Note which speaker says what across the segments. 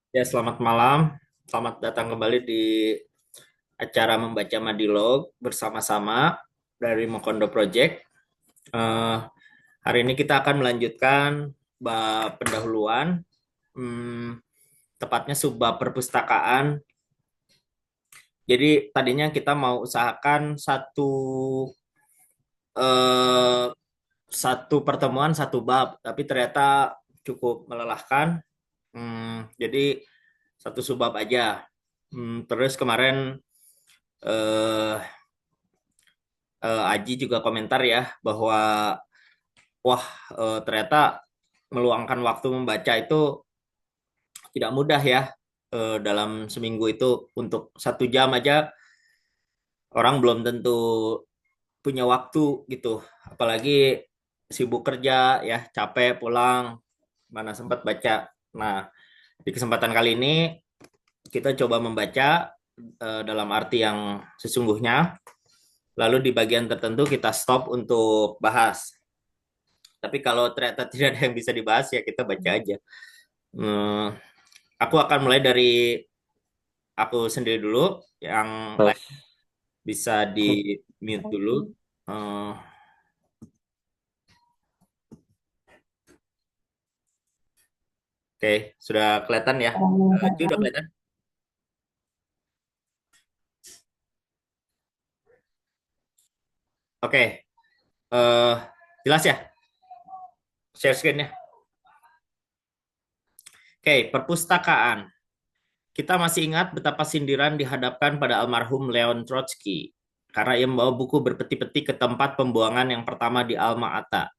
Speaker 1: Ya, selamat malam. Selamat datang kembali di acara membaca Madilog bersama-sama dari Mokondo Project. Eh, Hari ini kita akan melanjutkan bab pendahuluan, hmm, tepatnya subbab perpustakaan. Jadi tadinya kita mau usahakan eh, satu pertemuan satu bab, tapi ternyata cukup melelahkan. Jadi satu subbab aja. Terus kemarin eh, Aji juga komentar ya bahwa wah, ternyata meluangkan waktu membaca itu tidak mudah ya. Dalam seminggu itu untuk 1 jam aja orang belum tentu punya waktu gitu. Apalagi sibuk kerja ya, capek pulang, mana sempat baca. Nah, di kesempatan kali ini kita coba membaca dalam arti yang sesungguhnya. Lalu di bagian tertentu kita stop untuk bahas. Tapi kalau ternyata tidak ada yang bisa dibahas ya kita baca aja. Hmm, aku akan mulai dari aku sendiri dulu, yang lain
Speaker 2: Tes.
Speaker 1: bisa di mute dulu. Eh, Oke, sudah kelihatan ya? Itu udah kelihatan? Oke, eh, jelas ya? Share screen-nya. Oke, perpustakaan. Kita masih ingat betapa sindiran dihadapkan pada almarhum Leon Trotsky karena ia membawa buku berpeti-peti ke tempat pembuangan yang pertama di Alma Ata.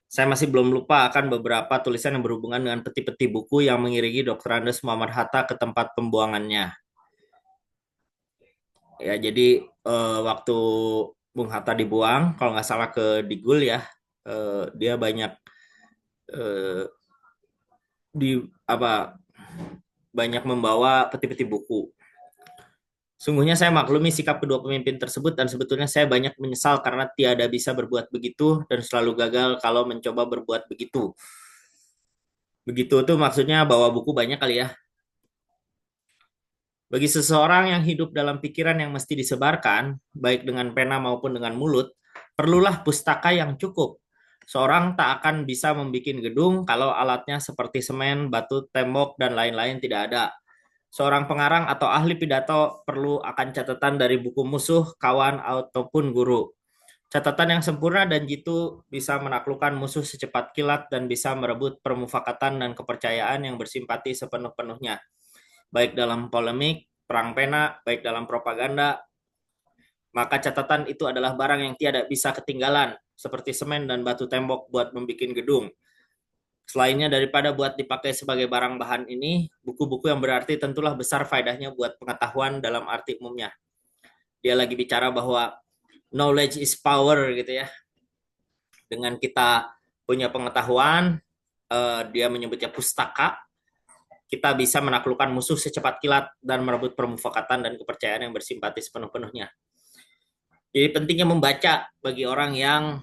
Speaker 1: Saya masih belum lupa akan beberapa tulisan yang berhubungan dengan peti-peti buku yang mengiringi Dr. Andes Muhammad Hatta ke tempat pembuangannya. Ya, jadi waktu Bung Hatta dibuang, kalau nggak salah ke Digul ya, dia banyak eh, di apa banyak membawa peti-peti buku. Sungguhnya saya maklumi sikap kedua pemimpin tersebut dan sebetulnya saya banyak menyesal karena tiada bisa berbuat begitu dan selalu gagal kalau mencoba berbuat begitu. Begitu tuh maksudnya bawa buku banyak kali ya. Bagi seseorang yang hidup dalam pikiran yang mesti disebarkan, baik dengan pena maupun dengan mulut, perlulah pustaka yang cukup. Seorang tak akan bisa membuat gedung kalau alatnya seperti semen, batu, tembok, dan lain-lain tidak ada. Seorang pengarang atau ahli pidato perlu akan catatan dari buku musuh, kawan, ataupun guru. Catatan yang sempurna dan jitu bisa menaklukkan musuh secepat kilat dan bisa merebut permufakatan dan kepercayaan yang bersimpati sepenuh-penuhnya baik dalam polemik, perang pena, baik dalam propaganda, maka catatan itu adalah barang yang tidak bisa ketinggalan, seperti semen dan batu tembok buat membuat gedung. Selainnya daripada buat dipakai sebagai barang bahan ini, buku-buku yang berarti tentulah besar faedahnya buat pengetahuan dalam arti umumnya. Dia lagi bicara bahwa knowledge is power gitu ya. Dengan kita punya pengetahuan, dia menyebutnya pustaka, kita bisa menaklukkan musuh secepat kilat dan merebut permufakatan dan kepercayaan yang bersimpati sepenuh-penuhnya. Jadi pentingnya membaca bagi orang yang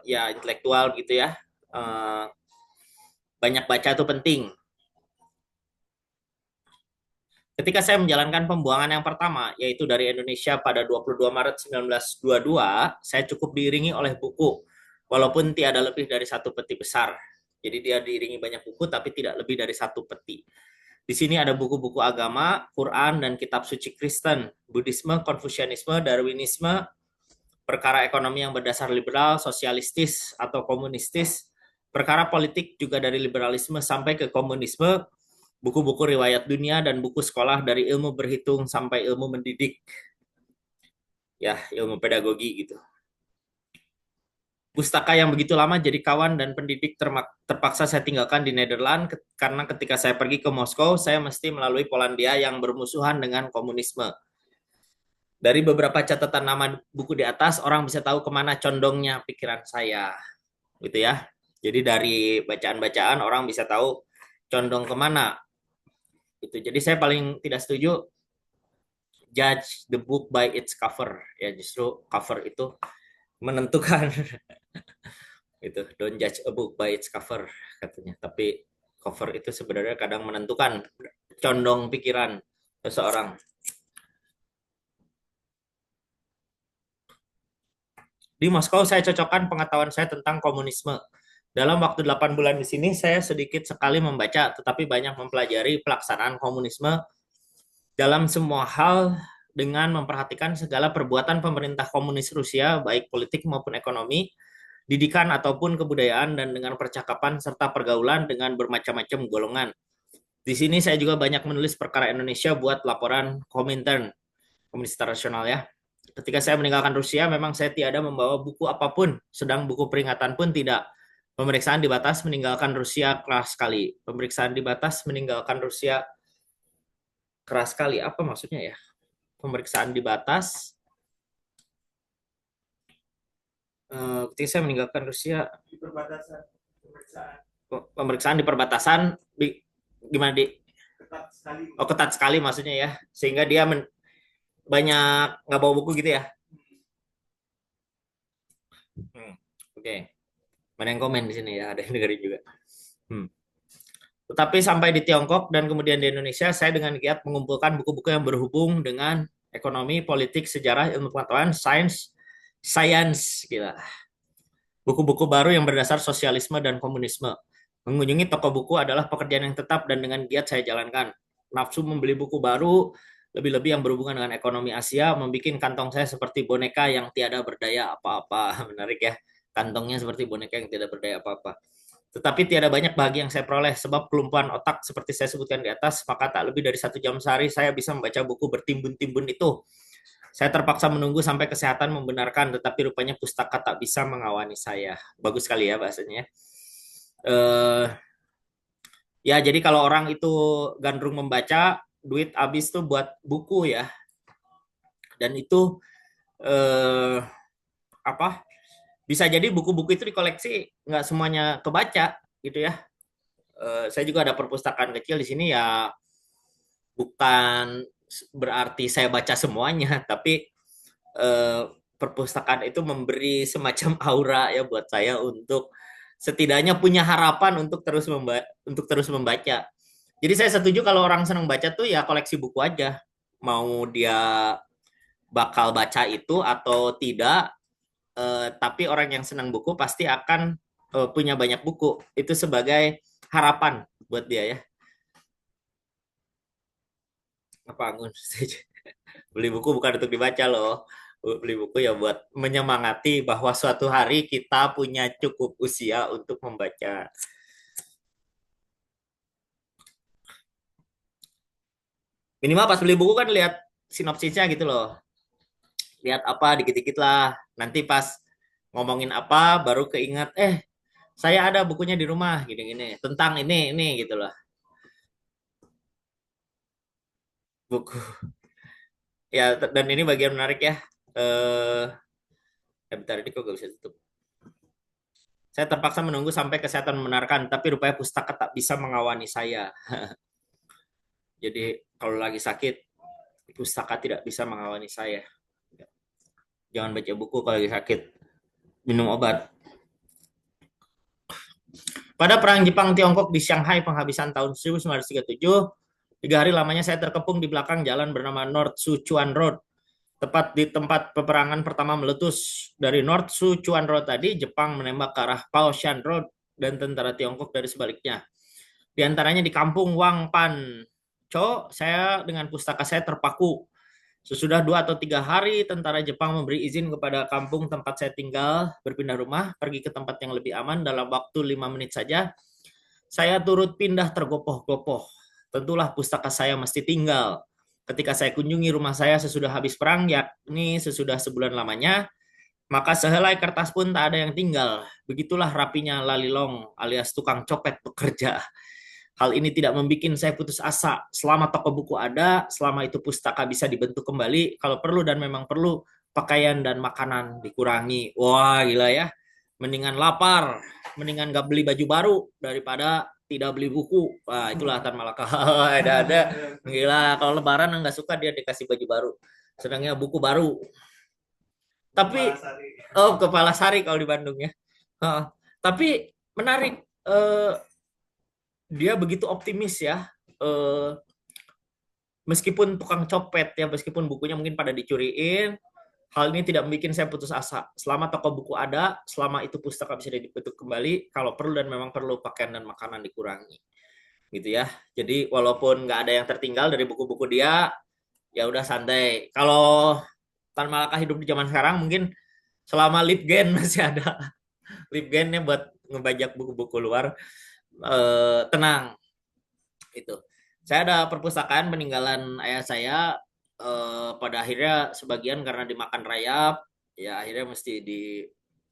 Speaker 1: ya intelektual gitu ya. Eh, Banyak baca itu penting. Ketika saya menjalankan pembuangan yang pertama, yaitu dari Indonesia pada 22 Maret 1922, saya cukup diiringi oleh buku, walaupun tiada lebih dari satu peti besar. Jadi dia diiringi banyak buku, tapi tidak lebih dari satu peti. Di sini ada buku-buku agama, Quran, dan kitab suci Kristen, Buddhisme, Konfusianisme, Darwinisme, perkara ekonomi yang berdasar liberal, sosialistis, atau komunistis, perkara politik juga dari liberalisme sampai ke komunisme, buku-buku riwayat dunia, dan buku sekolah dari ilmu berhitung sampai ilmu mendidik, ya ilmu pedagogi gitu. Pustaka yang begitu lama jadi kawan dan pendidik terpaksa saya tinggalkan di Nederland karena ketika saya pergi ke Moskow, saya mesti melalui Polandia yang bermusuhan dengan komunisme. Dari beberapa catatan nama buku di atas, orang bisa tahu kemana condongnya pikiran saya, gitu ya. Jadi dari bacaan-bacaan orang bisa tahu condong kemana. Itu. Jadi saya paling tidak setuju judge the book by its cover. Ya justru cover itu menentukan itu. Don't judge a book by its cover katanya. Tapi cover itu sebenarnya kadang menentukan condong pikiran seseorang. Di Moskow saya cocokkan pengetahuan saya tentang komunisme. Dalam waktu 8 bulan di sini saya sedikit sekali membaca tetapi banyak mempelajari pelaksanaan komunisme dalam semua hal dengan memperhatikan segala perbuatan pemerintah komunis Rusia baik politik maupun ekonomi, didikan ataupun kebudayaan dan dengan percakapan serta pergaulan dengan bermacam-macam golongan. Di sini saya juga banyak menulis perkara Indonesia buat laporan Komintern, Komunis Internasional ya. Ketika saya meninggalkan Rusia, memang saya tiada membawa buku apapun, sedang buku peringatan pun tidak. Pemeriksaan dibatas meninggalkan Rusia keras sekali. Pemeriksaan dibatas meninggalkan Rusia keras sekali. Apa maksudnya ya? Pemeriksaan dibatas. Ketika saya meninggalkan Rusia, di perbatasan. Pemeriksaan di perbatasan, gimana di? Ketat sekali. Oh, ketat sekali maksudnya ya. Sehingga dia banyak nggak bawa buku gitu ya. Oke. Okay. Mana yang komen di sini ya? Ada yang dengerin juga. Tetapi sampai di Tiongkok dan kemudian di Indonesia, saya dengan giat mengumpulkan buku-buku yang berhubung dengan ekonomi, politik, sejarah, ilmu pengetahuan, sains, gila. Buku-buku baru yang berdasar sosialisme dan komunisme. Mengunjungi toko buku adalah pekerjaan yang tetap dan dengan giat saya jalankan. Nafsu membeli buku baru, lebih-lebih yang berhubungan dengan ekonomi Asia, membuat kantong saya seperti boneka yang tiada berdaya apa-apa. Menarik ya, kantongnya seperti boneka yang tidak berdaya apa-apa. Tetapi tiada banyak bahagia yang saya peroleh, sebab kelumpuhan otak seperti saya sebutkan di atas, maka tak lebih dari 1 jam sehari saya bisa membaca buku bertimbun-timbun itu. Saya terpaksa menunggu sampai kesehatan membenarkan, tetapi rupanya pustaka tak bisa mengawani saya. Bagus sekali ya bahasanya. Ya, jadi kalau orang itu gandrung membaca, duit habis tuh buat buku ya. Dan itu eh, apa? Bisa jadi buku-buku itu dikoleksi nggak semuanya kebaca gitu ya. Saya juga ada perpustakaan kecil di sini ya, bukan berarti saya baca semuanya, tapi eh, perpustakaan itu memberi semacam aura ya buat saya untuk setidaknya punya harapan untuk terus membaca. Jadi saya setuju kalau orang senang baca tuh ya koleksi buku aja. Mau dia bakal baca itu atau tidak, tapi orang yang senang buku pasti akan punya banyak buku. Itu sebagai harapan buat dia ya. Apa Anggun? Beli buku bukan untuk dibaca loh. Beli buku ya buat menyemangati bahwa suatu hari kita punya cukup usia untuk membaca. Minimal pas beli buku kan lihat sinopsisnya gitu loh. Lihat apa dikit-dikit lah. Nanti pas ngomongin apa baru keingat, saya ada bukunya di rumah gini-gini tentang ini gitu loh. Buku. Ya, dan ini bagian menarik ya. Eh, bentar ini kok gak bisa tutup. Saya terpaksa menunggu sampai kesehatan membenarkan, tapi rupanya pustaka tak bisa mengawani saya. Jadi kalau lagi sakit, pustaka tidak bisa mengawani saya. Jangan baca buku kalau lagi sakit. Minum obat. Pada Perang Jepang-Tiongkok di Shanghai penghabisan tahun 1937, 3 hari lamanya saya terkepung di belakang jalan bernama North Sichuan Road. Tepat di tempat peperangan pertama meletus. Dari North Sichuan Road tadi, Jepang menembak ke arah Paoshan Road dan tentara Tiongkok dari sebaliknya. Di antaranya di kampung Wang Pan Cho, saya dengan pustaka saya terpaku. Sesudah 2 atau 3 hari, tentara Jepang memberi izin kepada kampung tempat saya tinggal berpindah rumah, pergi ke tempat yang lebih aman dalam waktu 5 menit saja. Saya turut pindah tergopoh-gopoh. Tentulah pustaka saya mesti tinggal. Ketika saya kunjungi rumah saya sesudah habis perang, yakni sesudah sebulan lamanya, maka sehelai kertas pun tak ada yang tinggal. Begitulah rapinya Lalilong alias tukang copet bekerja. Hal ini tidak membuat saya putus asa. Selama toko buku ada, selama itu pustaka bisa dibentuk kembali, kalau perlu dan memang perlu, pakaian dan makanan dikurangi. Wah, gila ya. Mendingan lapar, mendingan gak beli baju baru daripada tidak beli buku. Wah, itulah Tan Malaka. Ada. Gila, kalau lebaran nggak suka dia dikasih baju baru. Sedangnya buku baru. Tapi, Kepala Sari kalau di Bandung ya. Tapi menarik. dia begitu optimis ya. Eh, Meskipun tukang copet ya, meskipun bukunya mungkin pada dicuriin, hal ini tidak membuat saya putus asa. Selama toko buku ada, selama itu pustaka bisa dibentuk kembali, kalau perlu dan memang perlu pakaian dan makanan dikurangi, gitu ya. Jadi walaupun nggak ada yang tertinggal dari buku-buku dia, ya udah santai. Kalau Tan Malaka hidup di zaman sekarang, mungkin selama Lipgen masih ada Lipgennya buat ngebajak buku-buku luar, tenang itu. Saya ada perpustakaan peninggalan ayah saya, pada akhirnya sebagian karena dimakan rayap, ya akhirnya mesti di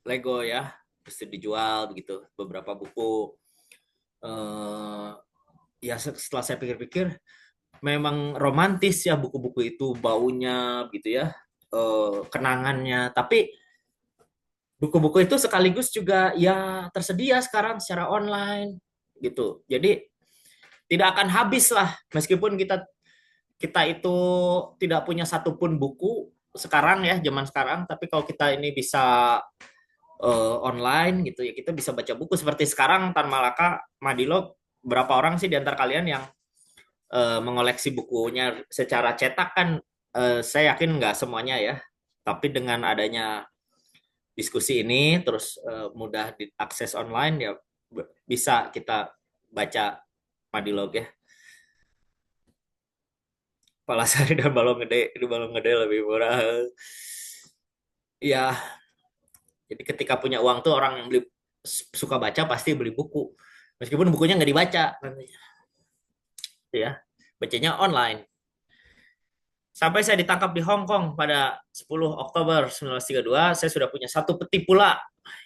Speaker 1: Lego ya, mesti dijual begitu beberapa buku. Eh, ya setelah saya pikir-pikir, memang romantis ya buku-buku itu, baunya gitu ya, kenangannya. Tapi buku-buku itu sekaligus juga ya tersedia sekarang secara online gitu. Jadi tidak akan habis lah, meskipun kita kita itu tidak punya satupun buku sekarang ya, zaman sekarang, tapi kalau kita ini bisa online gitu ya, kita bisa baca buku seperti sekarang. Tan Malaka, Madilo, berapa orang sih di antara kalian yang mengoleksi bukunya secara cetak kan? Saya yakin nggak semuanya ya, tapi dengan adanya diskusi ini terus mudah diakses online ya, bisa kita baca Madilog ya. Palasari dan balong gede, di balong gede lebih murah. Ya, jadi ketika punya uang tuh orang yang beli, suka baca pasti beli buku. Meskipun bukunya nggak dibaca nantinya. Ya, bacanya online. Sampai saya ditangkap di Hong Kong pada 10 Oktober 1932, saya sudah punya satu peti pula.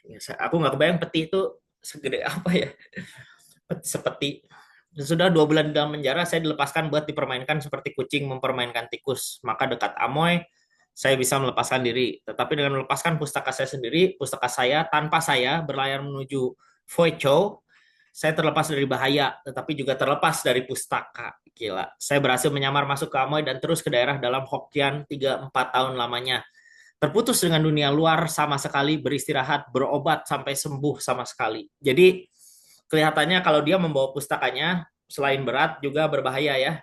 Speaker 1: Ya, aku nggak kebayang peti itu segede apa ya. Sepeti. Sudah 2 bulan di dalam penjara, saya dilepaskan buat dipermainkan seperti kucing mempermainkan tikus. Maka dekat Amoy, saya bisa melepaskan diri. Tetapi dengan melepaskan pustaka saya sendiri, pustaka saya tanpa saya berlayar menuju Foi Chow, saya terlepas dari bahaya, tetapi juga terlepas dari pustaka. Gila. Saya berhasil menyamar masuk ke Amoy dan terus ke daerah dalam Hokkien 3-4 tahun lamanya. Terputus dengan dunia luar sama sekali, beristirahat, berobat sampai sembuh sama sekali. Jadi kelihatannya kalau dia membawa pustakanya, selain berat juga berbahaya ya.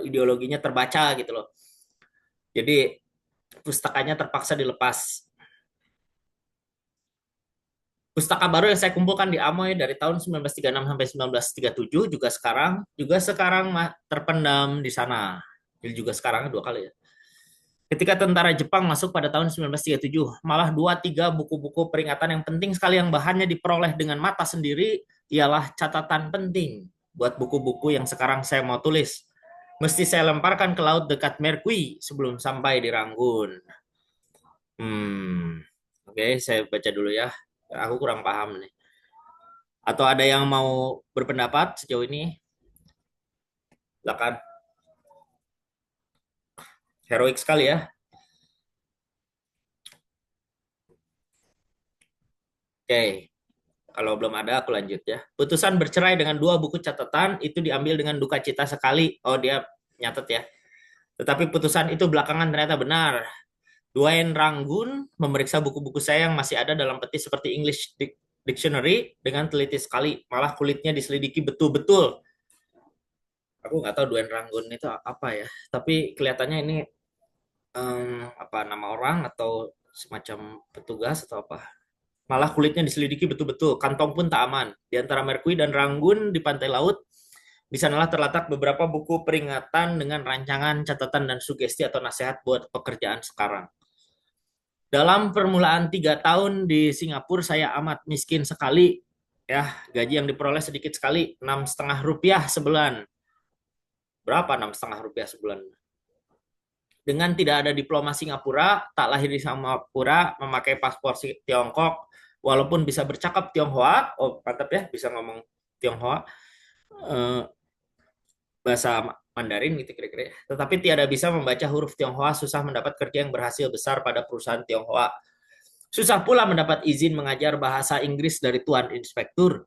Speaker 1: Ideologinya terbaca gitu loh. Jadi pustakanya terpaksa dilepas. Pustaka baru yang saya kumpulkan di Amoy dari tahun 1936 sampai 1937 juga sekarang terpendam di sana. Jadi juga sekarang 2 kali ya. Ketika tentara Jepang masuk pada tahun 1937, malah 2-3 buku-buku peringatan yang penting sekali yang bahannya diperoleh dengan mata sendiri ialah catatan penting buat buku-buku yang sekarang saya mau tulis. Mesti saya lemparkan ke laut dekat Merkui sebelum sampai di Rangun. Oke, saya baca dulu ya. Aku kurang paham nih. Atau ada yang mau berpendapat sejauh ini? Silakan. Heroik sekali ya. Oke, kalau belum ada aku lanjut ya. Putusan bercerai dengan 2 buku catatan itu diambil dengan duka cita sekali. Oh, dia nyatet ya. Tetapi putusan itu belakangan ternyata benar. Dwayne Rangun memeriksa buku-buku saya yang masih ada dalam peti seperti English Dictionary dengan teliti sekali. Malah kulitnya diselidiki betul-betul. Aku nggak tahu Dwayne Rangun itu apa ya. Tapi kelihatannya ini apa, nama orang atau semacam petugas atau apa. Malah kulitnya diselidiki betul-betul. Kantong pun tak aman. Di antara Merkui dan Rangun di pantai laut, di sanalah terletak beberapa buku peringatan dengan rancangan, catatan, dan sugesti atau nasihat buat pekerjaan sekarang. Dalam permulaan 3 tahun di Singapura, saya amat miskin sekali. Ya, gaji yang diperoleh sedikit sekali, 6,5 rupiah sebulan. Berapa 6,5 rupiah sebulan? Dengan tidak ada diploma Singapura, tak lahir di Singapura, memakai paspor Tiongkok, walaupun bisa bercakap Tionghoa, oh mantap ya, bisa ngomong Tionghoa, eh, bahasa Mandarin gitu kira-kira. Tetapi tiada bisa membaca huruf Tionghoa, susah mendapat kerja yang berhasil besar pada perusahaan Tionghoa. Susah pula mendapat izin mengajar bahasa Inggris dari Tuan Inspektur.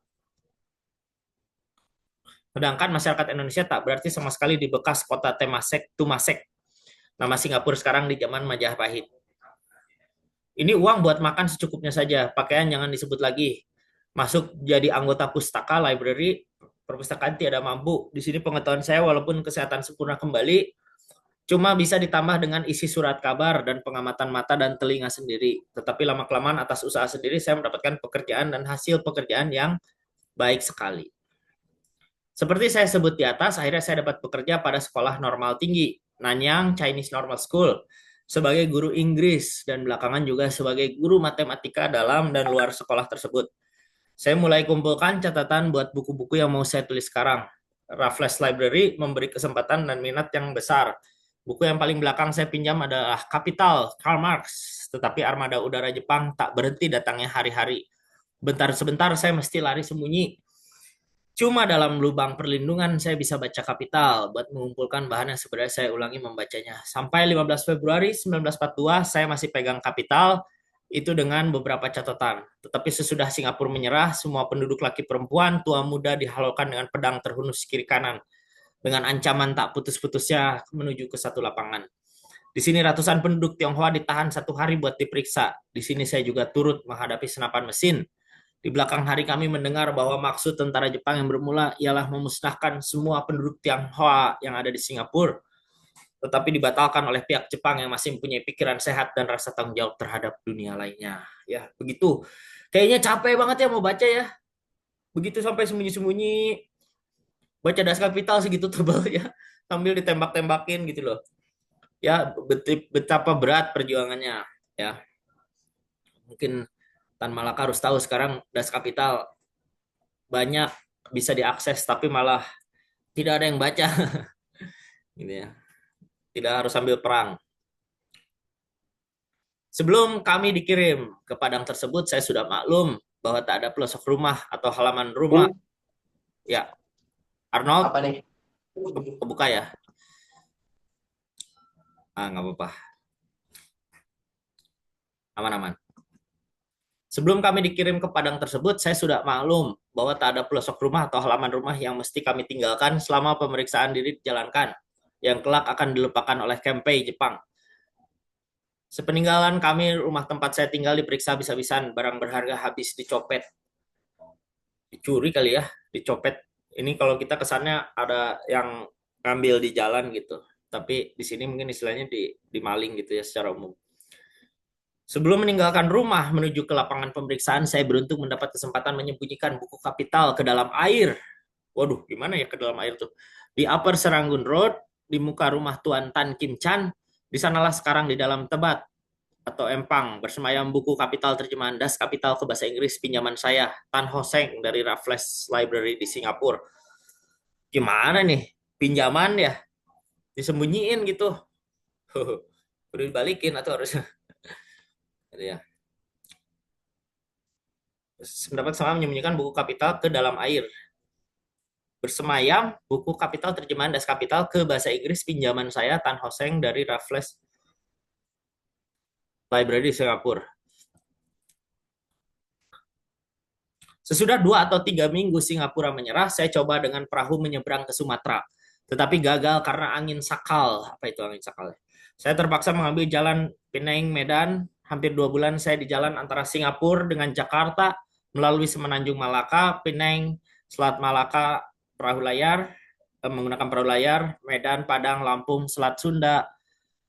Speaker 1: Sedangkan masyarakat Indonesia tak berarti sama sekali di bekas kota Tumasek, nama Singapura sekarang di zaman Majapahit. Ini uang buat makan secukupnya saja, pakaian jangan disebut lagi. Masuk jadi anggota pustaka library, perpustakaan tiada mampu. Di sini pengetahuan saya walaupun kesehatan sempurna kembali, cuma bisa ditambah dengan isi surat kabar dan pengamatan mata dan telinga sendiri. Tetapi lama-kelamaan atas usaha sendiri saya mendapatkan pekerjaan dan hasil pekerjaan yang baik sekali. Seperti saya sebut di atas, akhirnya saya dapat bekerja pada sekolah normal tinggi, Nanyang Chinese Normal School, sebagai guru Inggris dan belakangan juga sebagai guru matematika dalam dan luar sekolah tersebut. Saya mulai kumpulkan catatan buat buku-buku yang mau saya tulis sekarang. Raffles Library memberi kesempatan dan minat yang besar. Buku yang paling belakang saya pinjam adalah Kapital, Karl Marx. Tetapi armada udara Jepang tak berhenti datangnya hari-hari. Bentar sebentar saya mesti lari sembunyi. Cuma dalam lubang perlindungan saya bisa baca Kapital buat mengumpulkan bahan yang sebenarnya saya ulangi membacanya. Sampai 15 Februari 1942 saya masih pegang Kapital itu dengan beberapa catatan. Tetapi sesudah Singapura menyerah, semua penduduk laki perempuan, tua muda dihalalkan dengan pedang terhunus kiri kanan dengan ancaman tak putus-putusnya menuju ke satu lapangan. Di sini ratusan penduduk Tionghoa ditahan 1 hari buat diperiksa. Di sini saya juga turut menghadapi senapan mesin. Di belakang hari kami mendengar bahwa maksud tentara Jepang yang bermula ialah memusnahkan semua penduduk Tionghoa yang ada di Singapura, tetapi dibatalkan oleh pihak Jepang yang masih mempunyai pikiran sehat dan rasa tanggung jawab terhadap dunia lainnya. Ya, begitu. Kayaknya capek banget ya mau baca ya. Begitu sampai sembunyi-sembunyi baca Das Kapital segitu tebalnya sambil ditembak-tembakin gitu loh. Ya, betapa berat perjuangannya ya. Mungkin Tan Malaka harus tahu sekarang Das Kapital banyak bisa diakses tapi malah tidak ada yang baca gitu ya. Tidak harus sambil perang. Sebelum kami dikirim ke Padang tersebut, saya sudah maklum bahwa tak ada pelosok rumah atau halaman rumah. Ya, Arnold,
Speaker 2: Apa nih?
Speaker 1: kebuka ya? Ah, nggak apa-apa. Aman-aman. Sebelum kami dikirim ke Padang tersebut, saya sudah maklum bahwa tak ada pelosok rumah atau halaman rumah yang mesti kami tinggalkan selama pemeriksaan diri dijalankan, yang kelak akan dilupakan oleh Kempei Jepang. Sepeninggalan kami, rumah tempat saya tinggal diperiksa bisa-bisan, barang berharga habis dicopet. Dicuri kali ya, dicopet. Ini kalau kita kesannya ada yang ngambil di jalan gitu. Tapi di sini mungkin istilahnya dimaling gitu ya secara umum. Sebelum meninggalkan rumah menuju ke lapangan pemeriksaan, saya beruntung mendapat kesempatan menyembunyikan buku Kapital ke dalam air. Waduh, gimana ya ke dalam air tuh? Di Upper Serangoon Road, di muka rumah Tuan Tan Kim Chan, di sanalah sekarang di dalam Tebat atau Empang bersemayam buku Kapital terjemahan Das Kapital ke bahasa Inggris pinjaman saya Tan Hoseng dari Raffles Library di Singapura. Gimana nih? Pinjaman ya disembunyiin gitu. Udah dibalikin atau harus gitu ya. Mendapat sama menyembunyikan buku Kapital ke dalam air. Bersemayam buku Kapital terjemahan Das Kapital ke bahasa Inggris pinjaman saya Tan Hoseng dari Raffles Library di Singapura. Sesudah 2 atau 3 minggu Singapura menyerah, saya coba dengan perahu menyeberang ke Sumatera. Tetapi gagal karena angin sakal. Apa itu angin sakal? Saya terpaksa mengambil jalan Penang Medan. Hampir 2 bulan saya di jalan antara Singapura dengan Jakarta melalui Semenanjung Malaka, Penang, Selat Malaka, perahu layar, menggunakan perahu layar, Medan, Padang, Lampung, Selat Sunda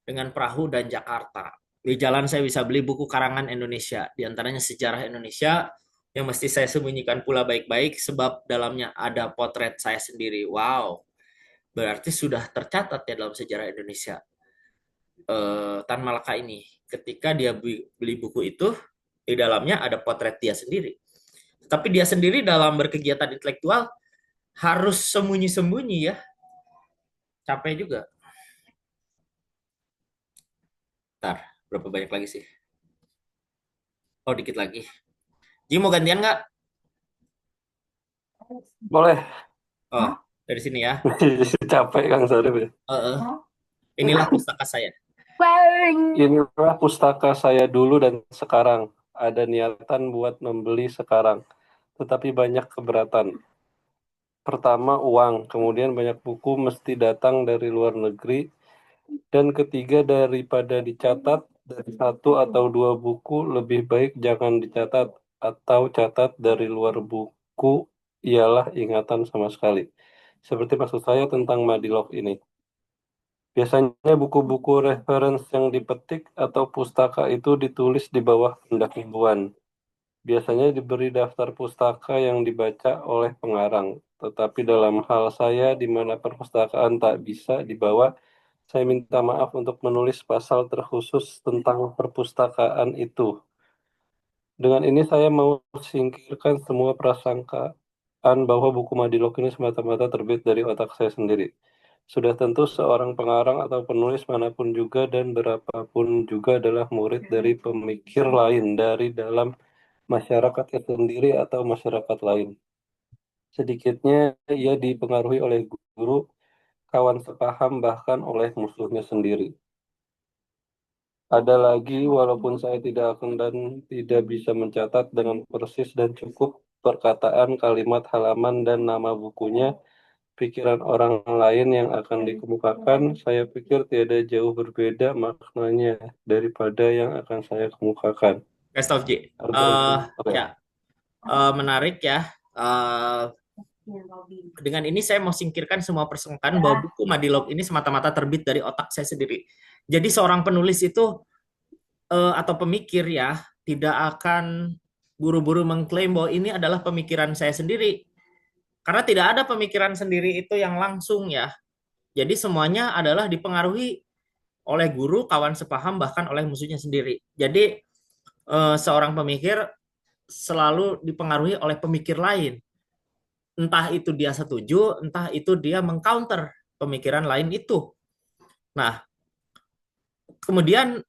Speaker 1: dengan perahu dan Jakarta. Di jalan saya bisa beli buku karangan Indonesia, di antaranya Sejarah Indonesia, yang mesti saya sembunyikan pula baik-baik sebab dalamnya ada potret saya sendiri. Wow, berarti sudah tercatat ya dalam sejarah Indonesia. Tan Malaka ini, ketika dia beli buku itu, di dalamnya ada potret dia sendiri. Tapi dia sendiri dalam berkegiatan intelektual harus sembunyi-sembunyi ya. Capek juga. Ntar, berapa banyak lagi sih? Oh, dikit lagi. Ji mau gantian nggak?
Speaker 2: Boleh.
Speaker 1: Oh, dari sini ya.
Speaker 2: Capek Kang Sarif ya.
Speaker 1: Uh, inilah pustaka saya.
Speaker 2: Inilah pustaka saya dulu dan sekarang. Ada niatan buat membeli sekarang, tetapi banyak keberatan. Pertama, uang. Kemudian banyak buku mesti datang dari luar negeri. Dan ketiga, daripada dicatat dari 1 atau 2 buku, lebih baik jangan dicatat atau catat dari luar buku ialah ingatan sama sekali. Seperti maksud saya tentang Madilog ini. Biasanya buku-buku reference yang dipetik atau pustaka itu ditulis di bawah pundak ibuan. Biasanya diberi daftar pustaka yang dibaca oleh pengarang. Tetapi dalam hal saya, di mana perpustakaan tak bisa dibawa, saya minta maaf untuk menulis pasal terkhusus tentang perpustakaan itu. Dengan ini saya mau singkirkan semua prasangkaan bahwa buku Madilog ini semata-mata terbit dari otak saya sendiri. Sudah tentu seorang pengarang atau penulis manapun juga dan berapapun juga adalah murid dari pemikir lain dari dalam masyarakatnya sendiri atau masyarakat lain. Sedikitnya ia dipengaruhi oleh guru, kawan sepaham, bahkan oleh musuhnya sendiri. Ada lagi, walaupun saya tidak akan dan tidak bisa mencatat dengan persis dan cukup perkataan, kalimat, halaman, dan nama bukunya, pikiran orang lain yang akan dikemukakan, saya pikir tiada jauh berbeda maknanya daripada yang akan saya kemukakan.
Speaker 1: Nostalgia.
Speaker 2: Oke.
Speaker 1: Ya, menarik ya. Eh, dengan ini saya mau singkirkan semua persangkaan bahwa buku Madilog ini semata-mata terbit dari otak saya sendiri. Jadi seorang penulis itu atau pemikir ya tidak akan buru-buru mengklaim bahwa ini adalah pemikiran saya sendiri. Karena tidak ada pemikiran sendiri itu yang langsung ya. Jadi semuanya adalah dipengaruhi oleh guru, kawan sepaham, bahkan oleh musuhnya sendiri. Jadi seorang pemikir selalu dipengaruhi oleh pemikir lain. Entah itu dia setuju, entah itu dia mengcounter pemikiran lain itu. Nah, kemudian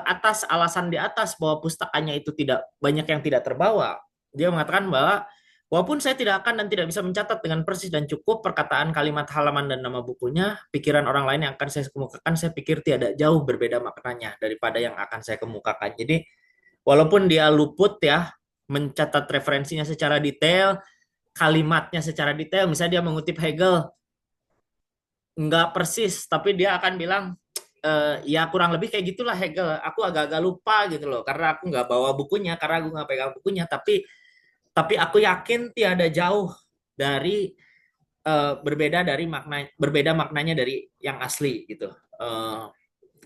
Speaker 1: atas alasan di atas bahwa pustakanya itu tidak banyak yang tidak terbawa, dia mengatakan bahwa walaupun saya tidak akan dan tidak bisa mencatat dengan persis dan cukup perkataan, kalimat, halaman, dan nama bukunya, pikiran orang lain yang akan saya kemukakan, saya pikir tiada jauh berbeda maknanya daripada yang akan saya kemukakan. Jadi, walaupun dia luput ya, mencatat referensinya secara detail, kalimatnya secara detail, misalnya dia mengutip Hegel, nggak persis, tapi dia akan bilang, ya kurang lebih kayak gitulah Hegel. Aku agak-agak lupa gitu loh, karena aku nggak bawa bukunya, karena aku nggak pegang bukunya. Tapi aku yakin tiada jauh dari berbeda dari makna berbeda maknanya dari yang asli gitu. Uh,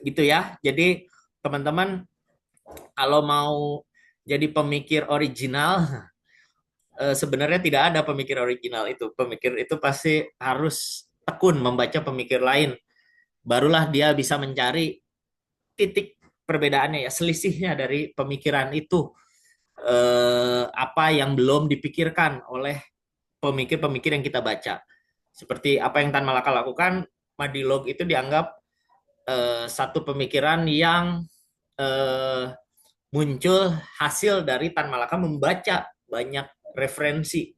Speaker 1: gitu ya. Jadi teman-teman kalau mau jadi pemikir original, sebenarnya tidak ada pemikir original itu. Pemikir itu pasti harus tekun membaca pemikir lain. Barulah dia bisa mencari titik perbedaannya ya, selisihnya dari pemikiran itu, apa yang belum dipikirkan oleh pemikir-pemikir yang kita baca. Seperti apa yang Tan Malaka lakukan, Madilog itu dianggap satu pemikiran yang eh, muncul hasil dari Tan Malaka membaca banyak referensi.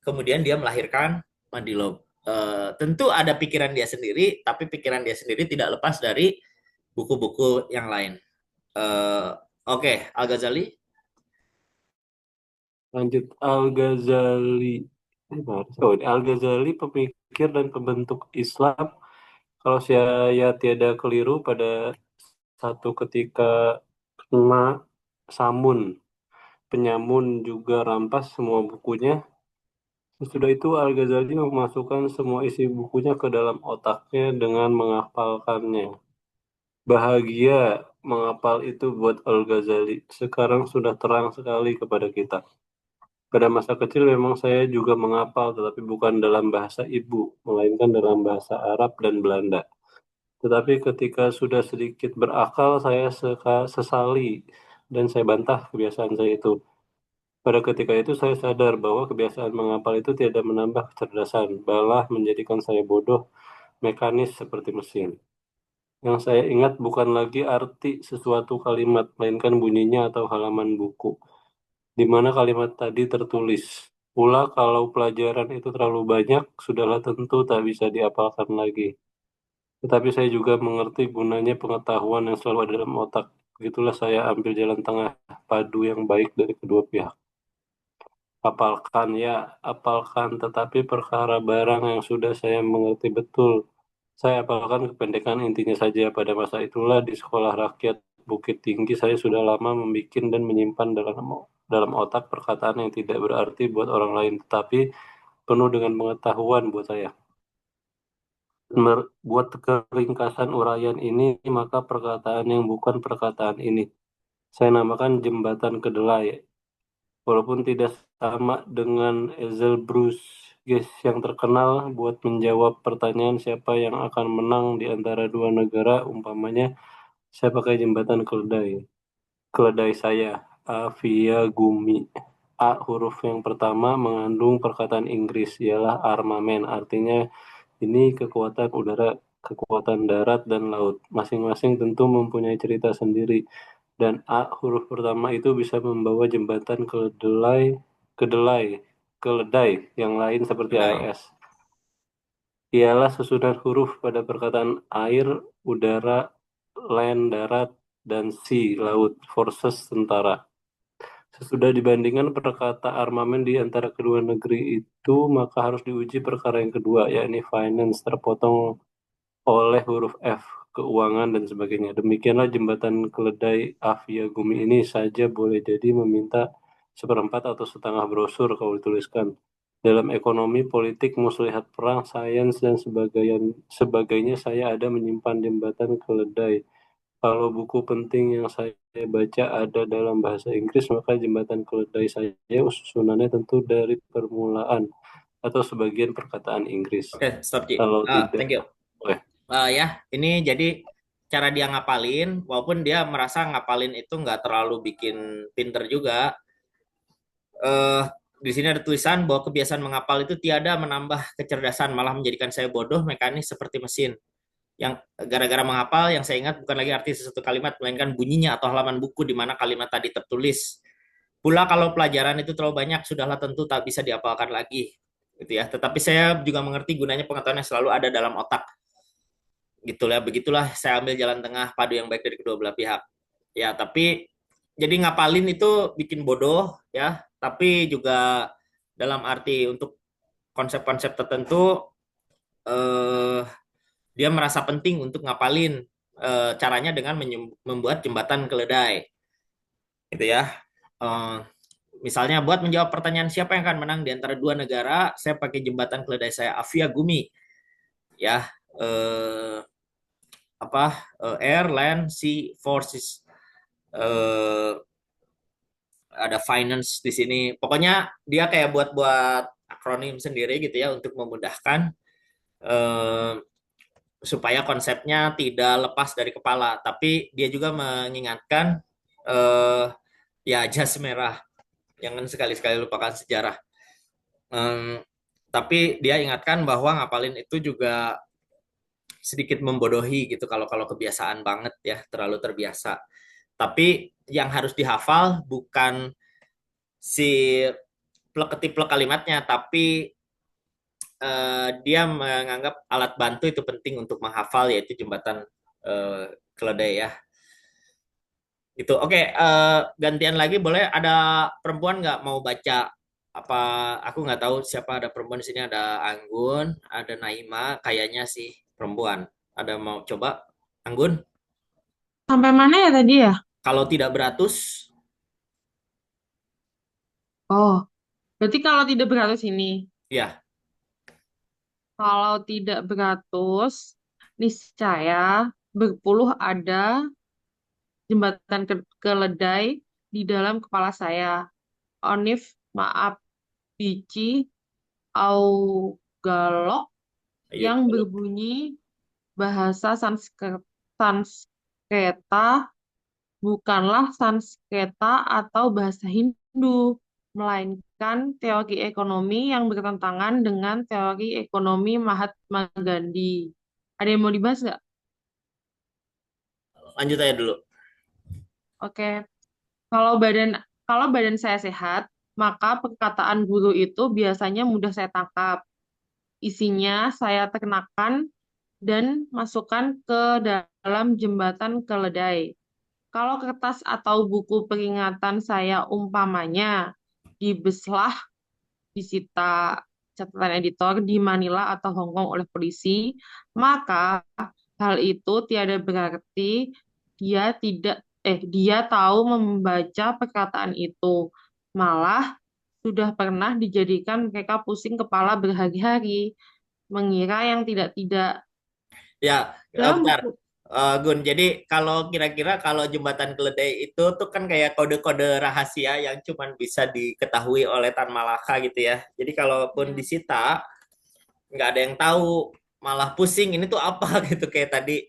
Speaker 1: Kemudian dia melahirkan Madilog. Tentu ada pikiran dia sendiri, tapi pikiran dia sendiri tidak lepas dari buku-buku yang lain. Oke, Al-Ghazali.
Speaker 2: Lanjut Al-Ghazali. Oh, Al-Ghazali pemikir dan pembentuk Islam. Kalau saya tiada keliru pada satu ketika kena Samun, penyamun juga rampas semua bukunya. Sesudah itu Al-Ghazali memasukkan semua isi bukunya ke dalam otaknya dengan menghafalkannya. Bahagia menghafal itu buat Al-Ghazali. Sekarang sudah terang sekali kepada kita. Pada masa kecil memang saya juga menghafal, tetapi bukan dalam bahasa ibu, melainkan dalam bahasa Arab dan Belanda. Tetapi ketika sudah sedikit berakal, saya sesali dan saya bantah kebiasaan saya itu. Pada ketika itu saya sadar bahwa kebiasaan menghafal itu tidak menambah kecerdasan, malah menjadikan saya bodoh, mekanis seperti mesin. Yang saya ingat bukan lagi arti sesuatu kalimat, melainkan bunyinya atau halaman buku, di mana kalimat tadi tertulis. Pula kalau pelajaran itu terlalu banyak, sudahlah tentu tak bisa diapalkan lagi. Tetapi saya juga mengerti gunanya pengetahuan yang selalu ada dalam otak. Begitulah saya ambil jalan tengah padu yang baik dari kedua pihak. Apalkan ya, apalkan, tetapi perkara barang yang sudah saya mengerti betul. Saya apalkan kependekan intinya saja. Pada masa itulah di sekolah rakyat Bukit Tinggi saya sudah lama membuat dan menyimpan dalam dalam otak perkataan yang tidak berarti buat orang lain, tetapi penuh dengan pengetahuan buat saya. Buat keringkasan uraian ini, maka perkataan yang bukan perkataan ini saya namakan jembatan kedelai. Walaupun tidak sama dengan Bruce guys yang terkenal buat menjawab pertanyaan siapa yang akan menang di antara dua negara, umpamanya saya pakai jembatan keledai. Keledai saya, Avia Gumi. A huruf yang pertama mengandung perkataan Inggris, ialah armamen. Artinya ini kekuatan udara, kekuatan darat, dan laut. Masing-masing tentu mempunyai cerita sendiri. Dan A huruf pertama itu bisa membawa jembatan kedelai, keledai yang lain seperti
Speaker 1: Kedai.
Speaker 2: ALS. Ialah susunan huruf pada perkataan air, udara, land, darat, dan sea, laut, forces, tentara. Sesudah dibandingkan perkata armamen di antara kedua negeri itu, maka harus diuji perkara yang kedua, yakni finance, terpotong oleh huruf F, keuangan, dan sebagainya. Demikianlah jembatan keledai Avia Gumi ini saja boleh jadi meminta seperempat atau setengah brosur kalau dituliskan. Dalam ekonomi, politik, muslihat perang, sains, dan sebagainya saya ada menyimpan jembatan keledai. Kalau buku penting yang saya baca ada dalam bahasa Inggris, maka jembatan keledai saya susunannya tentu dari permulaan atau sebagian perkataan Inggris.
Speaker 1: Oke, stop Ci.
Speaker 2: Kalau tidak,
Speaker 1: Thank you.
Speaker 2: boleh.
Speaker 1: Ya, ini jadi cara dia ngapalin, walaupun dia merasa ngapalin itu nggak terlalu bikin pinter juga. eh di sini ada tulisan bahwa kebiasaan menghafal itu tiada menambah kecerdasan, malah menjadikan saya bodoh, mekanis seperti mesin. Yang gara-gara menghafal, yang saya ingat bukan lagi arti sesuatu kalimat, melainkan bunyinya atau halaman buku di mana kalimat tadi tertulis. Pula kalau pelajaran itu terlalu banyak, sudahlah tentu tak bisa dihafalkan lagi, gitu ya. Tetapi saya juga mengerti gunanya pengetahuan yang selalu ada dalam otak. Gitulah, begitulah saya ambil jalan tengah padu yang baik dari kedua belah pihak. Ya, tapi jadi ngapalin itu bikin bodoh ya, tapi juga dalam arti untuk konsep-konsep tertentu eh, dia merasa penting untuk ngapalin, caranya dengan membuat jembatan keledai gitu ya. Eh, Misalnya buat menjawab pertanyaan siapa yang akan menang di antara dua negara, saya pakai jembatan keledai saya Avia Gumi ya. eh, apa Air, Land, Sea, Forces, eh, ada finance di sini. Pokoknya dia kayak buat-buat akronim sendiri gitu ya untuk memudahkan, eh, supaya konsepnya tidak lepas dari kepala. Tapi dia juga mengingatkan, eh, ya jas merah, jangan sekali-sekali lupakan sejarah. Em, tapi dia ingatkan bahwa ngapalin itu juga sedikit membodohi gitu kalau kalau kebiasaan banget ya, terlalu terbiasa. Tapi yang harus dihafal bukan si plek-ketiplek kalimatnya, tapi dia menganggap alat bantu itu penting untuk menghafal, yaitu jembatan keledai ya. Gitu. Oke, gantian lagi boleh. Ada perempuan nggak mau baca apa? Aku nggak tahu siapa, ada perempuan di sini. Ada Anggun, ada Naima, kayaknya sih perempuan. Ada mau coba? Anggun?
Speaker 3: Sampai mana ya tadi ya?
Speaker 1: Kalau tidak beratus,
Speaker 3: Oh, berarti kalau tidak beratus ini.
Speaker 1: ya.
Speaker 3: Kalau tidak beratus, niscaya berpuluh ada jembatan keledai di dalam kepala saya. Onif, maaf, bici, augalok
Speaker 1: Ayo.
Speaker 3: yang berbunyi bahasa Sanskerta bukanlah Sanskerta atau bahasa Hindu, melainkan teori ekonomi yang bertentangan dengan teori ekonomi Mahatma Gandhi. Ada yang mau dibahas nggak?
Speaker 1: Lanjut aja dulu.
Speaker 3: Oke, kalau badan kalau badan saya sehat, maka perkataan guru itu biasanya mudah saya tangkap. Isinya saya terkenakan dan masukkan ke dalam jembatan keledai. Kalau kertas atau buku peringatan saya umpamanya dibeslah, disita catatan editor di Manila atau Hong Kong oleh polisi, maka hal itu tiada berarti dia tahu membaca perkataan itu. Malah sudah pernah dijadikan mereka pusing kepala berhari-hari, mengira yang tidak-tidak.
Speaker 1: Ya,
Speaker 3: Dalam
Speaker 1: bentar.
Speaker 3: buku,
Speaker 1: Gun, jadi kalau kira-kira kalau jembatan keledai itu tuh kan kayak kode-kode rahasia yang cuman bisa diketahui oleh Tan Malaka gitu ya. Jadi kalaupun
Speaker 3: ya,
Speaker 1: disita, nggak ada yang tahu, malah pusing ini tuh apa gitu kayak tadi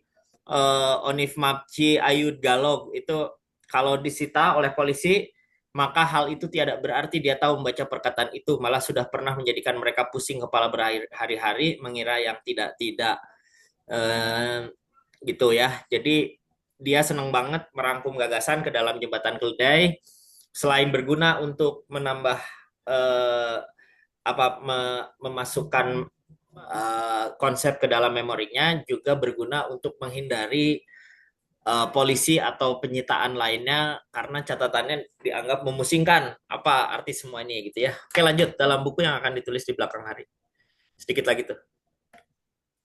Speaker 1: Onif Mapci Ayud Galog itu kalau disita oleh polisi maka hal itu tidak berarti dia tahu membaca perkataan itu, malah sudah pernah menjadikan mereka pusing kepala berhari-hari mengira yang tidak-tidak. Eh, gitu ya. Jadi dia senang banget merangkum gagasan ke dalam jembatan keledai selain berguna untuk menambah eh, memasukkan konsep ke dalam memorinya, juga berguna untuk menghindari polisi atau penyitaan lainnya karena catatannya dianggap memusingkan. Apa arti semua ini gitu ya. Oke, lanjut dalam buku yang akan ditulis di belakang hari. Sedikit lagi tuh.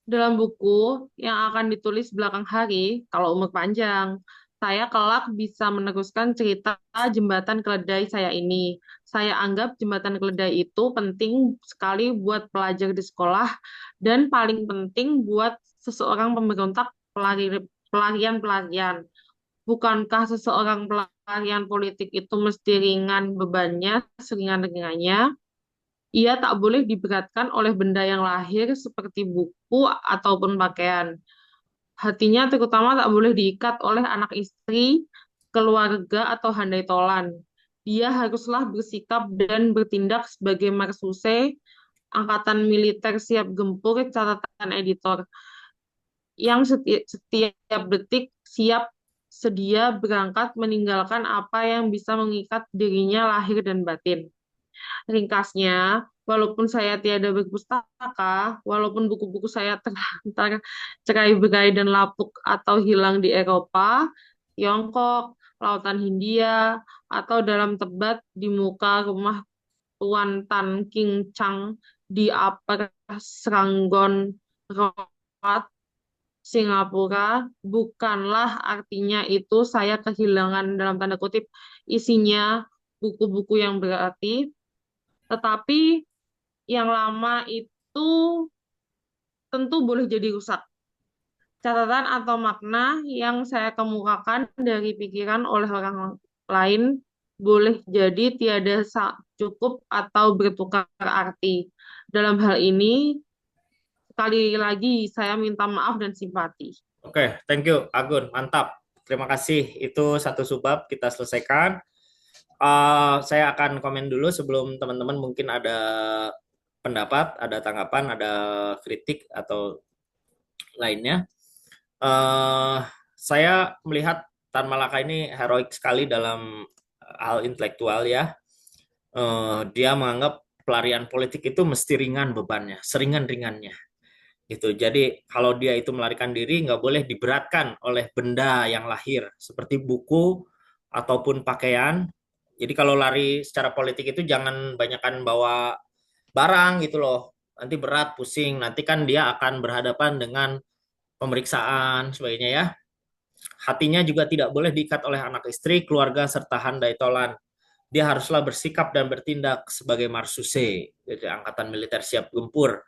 Speaker 3: dalam buku yang akan ditulis belakang hari, kalau umur panjang, saya kelak bisa meneruskan cerita jembatan keledai saya ini. Saya anggap jembatan keledai itu penting sekali buat pelajar di sekolah dan paling penting buat seseorang pemberontak pelarian-pelarian. Bukankah seseorang pelarian politik itu mesti ringan bebannya, seringan-ringannya? Ia tak boleh diberatkan oleh benda yang lahir seperti buku ataupun pakaian. Hatinya terutama tak boleh diikat oleh anak istri, keluarga, atau handai tolan. Dia haruslah bersikap dan bertindak sebagai marsuse, angkatan militer siap gempur, catatan editor, yang setiap detik siap sedia berangkat meninggalkan apa yang bisa mengikat dirinya lahir dan batin. Ringkasnya, walaupun saya tiada berpustaka, walaupun buku-buku saya terlantar cerai-berai dan lapuk atau hilang di Eropa, Tiongkok, Lautan Hindia, atau dalam tebat di muka rumah Tuan Tan King Chang di Upper Serangoon Road, Singapura, bukanlah artinya itu saya kehilangan dalam tanda kutip isinya buku-buku yang berarti, tetapi yang lama itu tentu boleh jadi rusak. Catatan atau makna yang saya kemukakan dari pikiran oleh orang lain boleh jadi tiada cukup atau bertukar arti. Dalam hal ini, sekali lagi saya minta maaf dan simpati.
Speaker 1: Oke, thank you Agun, mantap. Terima kasih. Itu satu subbab kita selesaikan. Saya akan komen dulu sebelum teman-teman mungkin ada pendapat, ada tanggapan, ada kritik atau lainnya. Eh, saya melihat Tan Malaka ini heroik sekali dalam hal intelektual ya. Dia menganggap pelarian politik itu mesti ringan bebannya, seringan-ringannya gitu. Jadi kalau dia itu melarikan diri nggak boleh diberatkan oleh benda yang lahir seperti buku ataupun pakaian. Jadi kalau lari secara politik itu jangan banyakkan bawa barang gitu loh. Nanti berat, pusing. Nanti kan dia akan berhadapan dengan pemeriksaan sebagainya ya. Hatinya juga tidak boleh diikat oleh anak istri, keluarga serta handai tolan. Dia haruslah bersikap dan bertindak sebagai marsuse, jadi angkatan militer siap gempur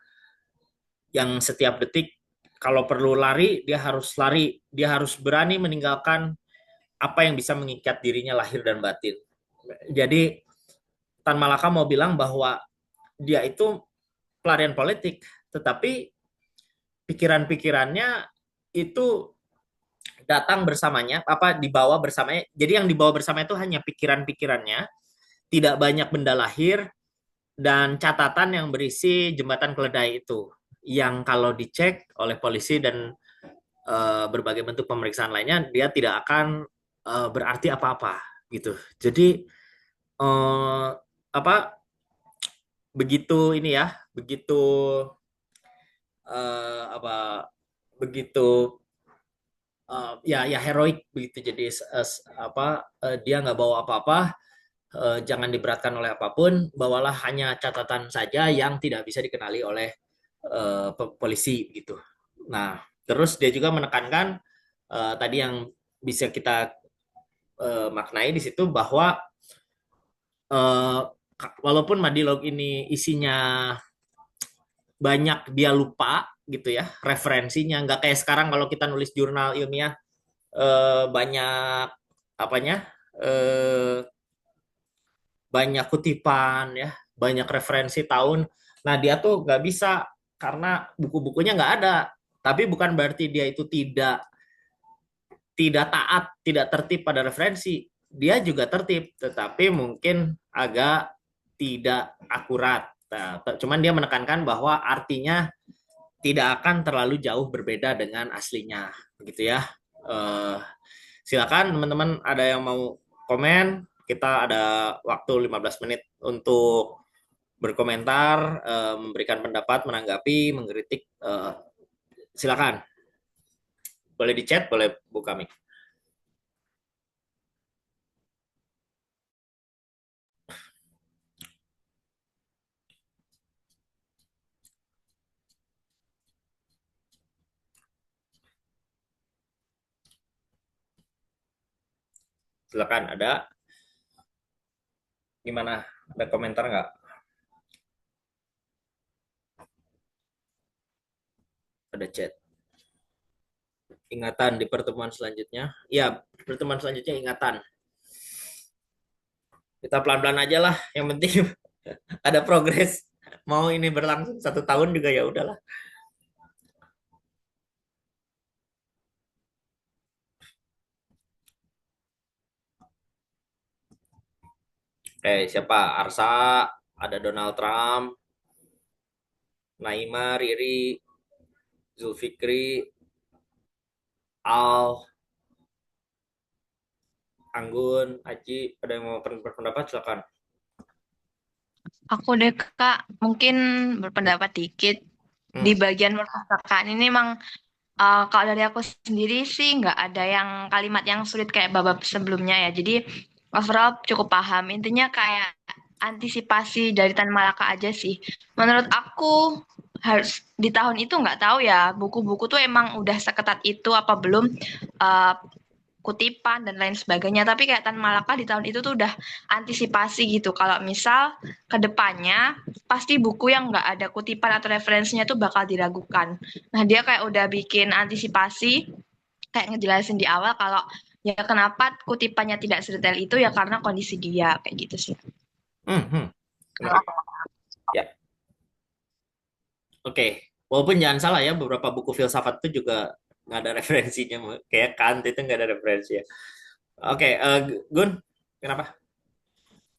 Speaker 1: yang setiap detik kalau perlu lari dia harus berani meninggalkan apa yang bisa mengikat dirinya lahir dan batin. Jadi Tan Malaka mau bilang bahwa dia itu pelarian politik, tetapi pikiran-pikirannya itu datang bersamanya, apa dibawa bersamanya. Jadi yang dibawa bersama itu hanya pikiran-pikirannya, tidak banyak benda lahir dan catatan yang berisi jembatan keledai itu. Yang kalau dicek oleh polisi dan berbagai bentuk pemeriksaan lainnya, dia tidak akan berarti apa-apa gitu. Jadi apa begitu ini ya, begitu apa begitu ya heroik begitu. Jadi dia nggak bawa apa-apa, jangan diberatkan oleh apapun, bawalah hanya catatan saja yang tidak bisa dikenali oleh polisi gitu. Nah, terus dia juga menekankan tadi yang bisa kita maknai di situ bahwa eh, walaupun Madilog ini isinya banyak dia lupa gitu ya referensinya, nggak kayak sekarang kalau kita nulis jurnal ilmiah banyak apanya eh, banyak kutipan ya, banyak referensi tahun. Nah dia tuh nggak bisa karena buku-bukunya nggak ada. Tapi bukan berarti dia itu tidak tidak taat, tidak tertib pada referensi. Dia juga tertib, tetapi mungkin agak tidak akurat. Nah, cuman dia menekankan bahwa artinya tidak akan terlalu jauh berbeda dengan aslinya, begitu ya. Eh, Silakan teman-teman ada yang mau komen. Kita ada waktu 15 menit untuk berkomentar, memberikan pendapat, menanggapi, mengkritik. Silakan. Boleh di chat, boleh buka mic. Silakan, ada gimana? Ada komentar nggak? Ada chat. Ingatan di pertemuan selanjutnya. Ya, pertemuan selanjutnya ingatan. Kita pelan-pelan aja lah. Yang penting ada progres. Mau ini berlangsung 1 tahun juga ya udahlah. Siapa? Arsa, ada Donald Trump, Naima, Riri, Zulfikri, Al, Anggun, Aji, ada yang mau berpendapat silakan.
Speaker 4: Aku deh Kak, mungkin berpendapat dikit. Di bagian perpustakaan ini emang kalau dari aku sendiri sih nggak ada yang kalimat yang sulit kayak bab sebelumnya ya. Jadi overall cukup paham. Intinya kayak antisipasi dari Tan Malaka aja sih. Menurut aku harus di tahun itu nggak tahu ya buku-buku tuh emang udah seketat itu apa belum, uh, kutipan dan lain sebagainya. Tapi kayak Tan Malaka di tahun itu tuh udah antisipasi gitu. Kalau misal ke depannya pasti buku yang nggak ada kutipan atau referensinya tuh bakal diragukan. Nah dia kayak udah bikin antisipasi, kayak ngejelasin di awal kalau ya kenapa kutipannya tidak sedetail itu ya karena kondisi dia kayak gitu sih.
Speaker 1: Ya, oke. Walaupun jangan salah ya, beberapa buku filsafat itu juga nggak ada referensinya. Kayak Kant itu nggak ada referensi ya. Oke, Gun, kenapa?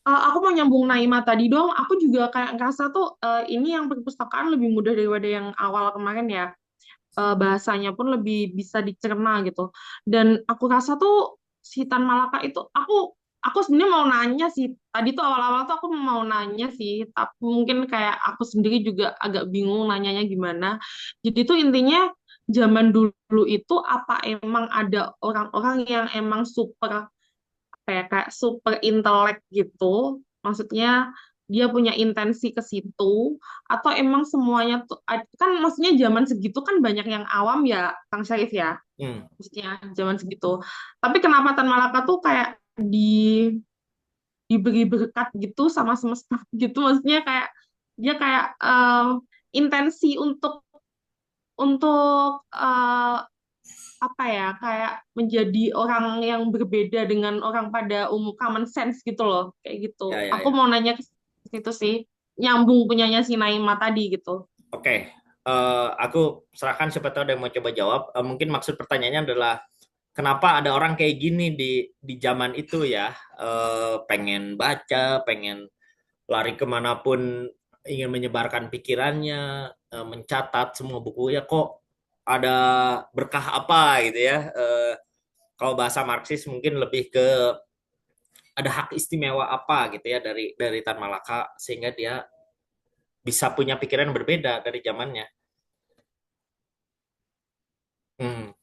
Speaker 3: Aku mau nyambung Naima tadi dong. Aku juga kayak ngerasa tuh ini yang perpustakaan lebih mudah daripada yang awal kemarin ya. Bahasanya pun lebih bisa dicerna gitu. Dan aku rasa tuh si Tan Malaka itu aku sebenarnya mau nanya sih. Tadi tuh awal-awal tuh aku mau nanya sih, tapi mungkin kayak aku sendiri juga agak bingung nanyanya gimana. Jadi tuh intinya zaman dulu itu apa emang ada orang-orang yang emang super kayak super intelek gitu, maksudnya dia punya intensi ke situ, atau emang semuanya tuh kan maksudnya zaman segitu kan banyak yang awam ya Kang Syarif ya,
Speaker 1: Hmm.
Speaker 3: maksudnya zaman segitu. Tapi kenapa Tan Malaka tuh kayak diberi berkat gitu sama semesta gitu, maksudnya kayak dia kayak intensi untuk apa ya kayak menjadi orang yang berbeda dengan orang pada umum common sense gitu loh kayak
Speaker 1: Ya,
Speaker 3: gitu.
Speaker 1: ya,
Speaker 3: Aku
Speaker 1: ya.
Speaker 3: mau nanya ke situ sih, nyambung punyanya si Naima tadi gitu.
Speaker 1: Oke. Aku serahkan siapa tahu ada yang mau coba jawab. Mungkin maksud pertanyaannya adalah kenapa ada orang kayak gini di zaman itu ya, pengen baca, pengen lari kemanapun, ingin menyebarkan pikirannya, mencatat semua buku ya kok ada berkah apa gitu ya. Kalau bahasa Marxis mungkin lebih ke ada hak istimewa apa gitu ya dari Tan Malaka sehingga dia bisa punya pikiran yang berbeda dari zamannya. Hmm,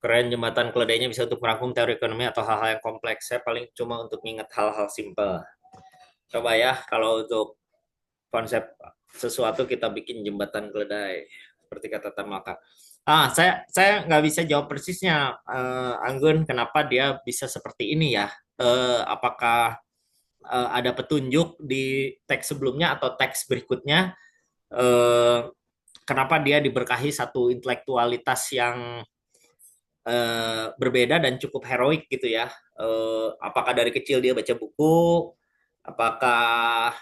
Speaker 1: Keren jembatan keledainya bisa untuk merangkum teori ekonomi atau hal-hal yang kompleks. Saya paling cuma untuk mengingat hal-hal simpel. Coba ya kalau untuk konsep sesuatu kita bikin jembatan keledai seperti kata Tan Malaka. Saya nggak bisa jawab persisnya, Anggun, kenapa dia bisa seperti ini ya? Apakah ada petunjuk di teks sebelumnya atau teks berikutnya eh, kenapa dia diberkahi satu intelektualitas yang berbeda dan cukup heroik gitu ya. Apakah dari kecil dia baca buku, apakah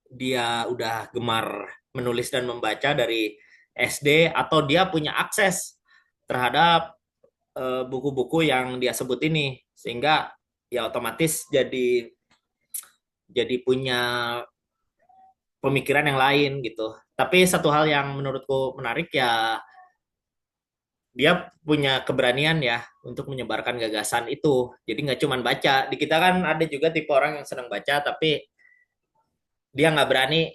Speaker 1: dia udah gemar menulis dan membaca dari SD, atau dia punya akses terhadap buku-buku yang dia sebut ini, sehingga ya otomatis jadi punya pemikiran yang lain gitu. Tapi satu hal yang menurutku menarik ya, dia punya keberanian ya untuk menyebarkan gagasan itu. Jadi nggak cuma baca. Di kita kan ada juga tipe orang yang senang baca, tapi dia nggak berani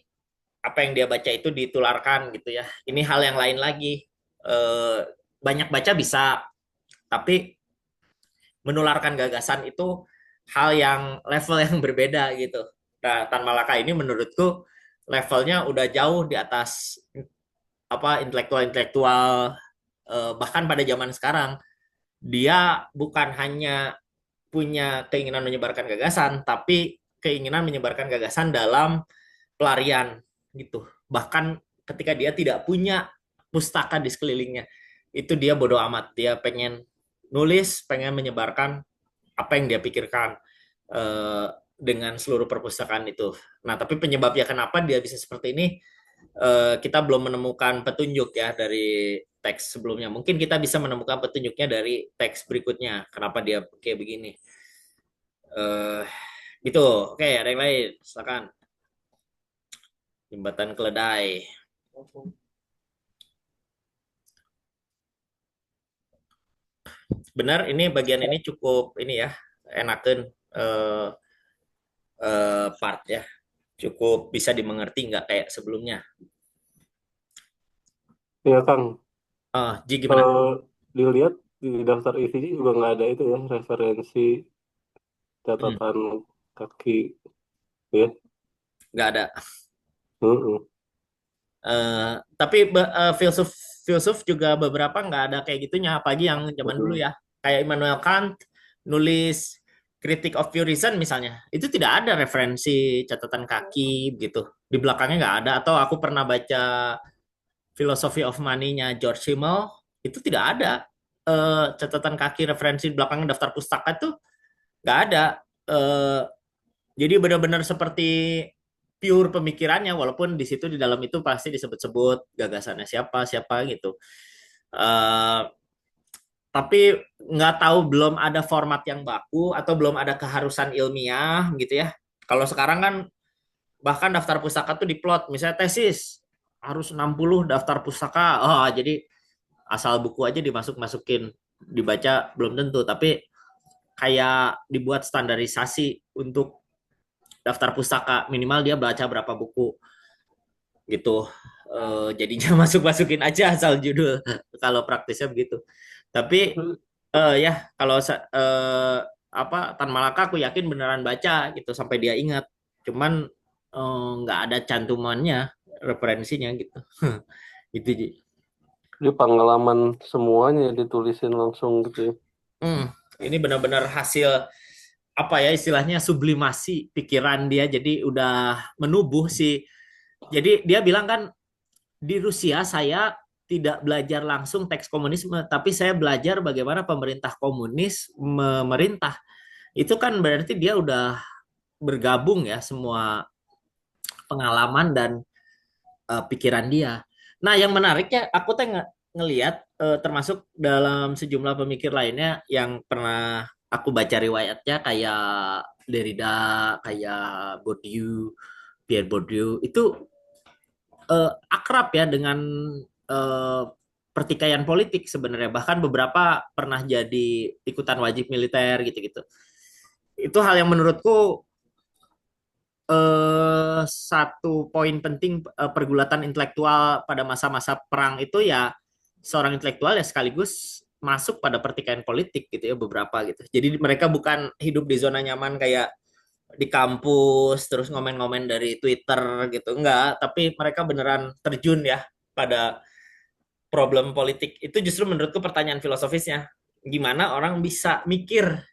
Speaker 1: apa yang dia baca itu ditularkan gitu ya. Ini hal yang lain lagi. Eh, banyak baca bisa, tapi menularkan gagasan itu hal yang level yang berbeda gitu. Nah, Tan Malaka ini menurutku levelnya udah jauh di atas apa intelektual-intelektual bahkan pada zaman sekarang dia bukan hanya punya keinginan menyebarkan gagasan, tapi keinginan menyebarkan gagasan dalam pelarian gitu. Bahkan ketika dia tidak punya pustaka di sekelilingnya, itu dia bodoh amat. Dia pengen nulis, pengen menyebarkan apa yang dia pikirkan eh, dengan seluruh perpustakaan itu. Nah, tapi penyebabnya kenapa dia bisa seperti ini, kita belum menemukan petunjuk ya dari teks sebelumnya. Mungkin kita bisa menemukan petunjuknya dari teks berikutnya. Kenapa dia kayak begini? Eh, gitu. Oke, ada yang lain? Silakan. Jembatan Keledai. Benar, ini bagian ini cukup ini ya, enakan eh, part ya. Cukup bisa dimengerti nggak kayak sebelumnya.
Speaker 2: Ya Kang,
Speaker 1: Ji gimana?
Speaker 2: dilihat di daftar isinya juga nggak ada itu ya, referensi catatan kaki ya.
Speaker 1: Nggak ada.
Speaker 2: Mm-mm.
Speaker 1: Tapi filsuf filsuf juga beberapa nggak ada kayak gitunya, apalagi yang zaman dulu ya. Kayak Immanuel Kant nulis Critique of Pure Reason misalnya, itu tidak ada referensi catatan kaki gitu. Di belakangnya nggak ada. Atau aku pernah baca Philosophy of Money-nya George Simmel, itu tidak ada catatan kaki referensi di belakangnya daftar pustaka tuh nggak ada. Eh, jadi benar-benar seperti pure pemikirannya, walaupun di situ di dalam itu pasti disebut-sebut gagasannya siapa siapa gitu. Uh, tapi nggak tahu, belum ada format yang baku atau belum ada keharusan ilmiah gitu ya. Kalau sekarang kan bahkan daftar pustaka tuh diplot, misalnya tesis harus 60 daftar pustaka. Oh, jadi asal buku aja dimasuk-masukin dibaca belum tentu, tapi kayak dibuat standarisasi untuk daftar pustaka, minimal dia baca berapa buku gitu. Jadinya masuk-masukin aja asal judul kalau praktisnya begitu. Tapi ya kalau apa Tan Malaka aku yakin beneran baca gitu sampai dia ingat. Cuman nggak ada cantumannya, referensinya gitu. Gitu Ji.
Speaker 2: Jadi pengalaman semuanya ditulisin langsung gitu ya.
Speaker 1: Ini benar-benar hasil apa ya istilahnya sublimasi pikiran dia, jadi udah menubuh sih. Jadi dia bilang kan, di Rusia saya tidak belajar langsung teks komunisme, tapi saya belajar bagaimana pemerintah komunis memerintah. Itu kan berarti dia udah bergabung ya semua pengalaman dan pikiran dia. Nah, yang menariknya aku ngelihat termasuk dalam sejumlah pemikir lainnya yang pernah aku baca riwayatnya, kayak Derrida, kayak Bourdieu, Pierre Bourdieu, itu akrab ya dengan eh, pertikaian politik sebenarnya. Bahkan beberapa pernah jadi ikutan wajib militer gitu-gitu. Itu hal yang menurutku satu poin penting pergulatan intelektual pada masa-masa perang itu ya, seorang intelektual ya sekaligus masuk pada pertikaian politik gitu ya, beberapa gitu. Jadi mereka bukan hidup di zona nyaman kayak di kampus terus ngomen-ngomen dari Twitter gitu, enggak, tapi mereka beneran terjun ya pada problem politik. Itu justru menurutku pertanyaan filosofisnya, gimana orang bisa mikir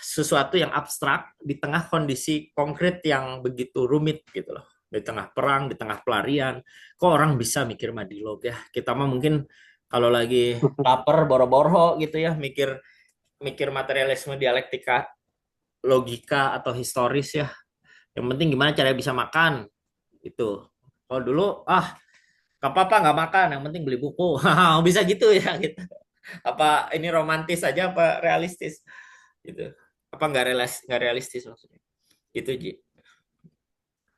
Speaker 1: sesuatu yang abstrak di tengah kondisi konkret yang begitu rumit gitu loh. Di tengah perang, di tengah pelarian, kok orang bisa mikir madilog ya? Kita mah mungkin kalau lagi lapar boro-boro gitu ya, mikir mikir materialisme, dialektika, logika atau historis ya. Yang penting gimana caranya bisa makan itu. Kalau dulu gak apa-apa nggak makan, yang penting beli buku. Bisa gitu ya gitu. Apa ini romantis aja apa realistis gitu? Apa nggak realistis maksudnya? Gitu Ji.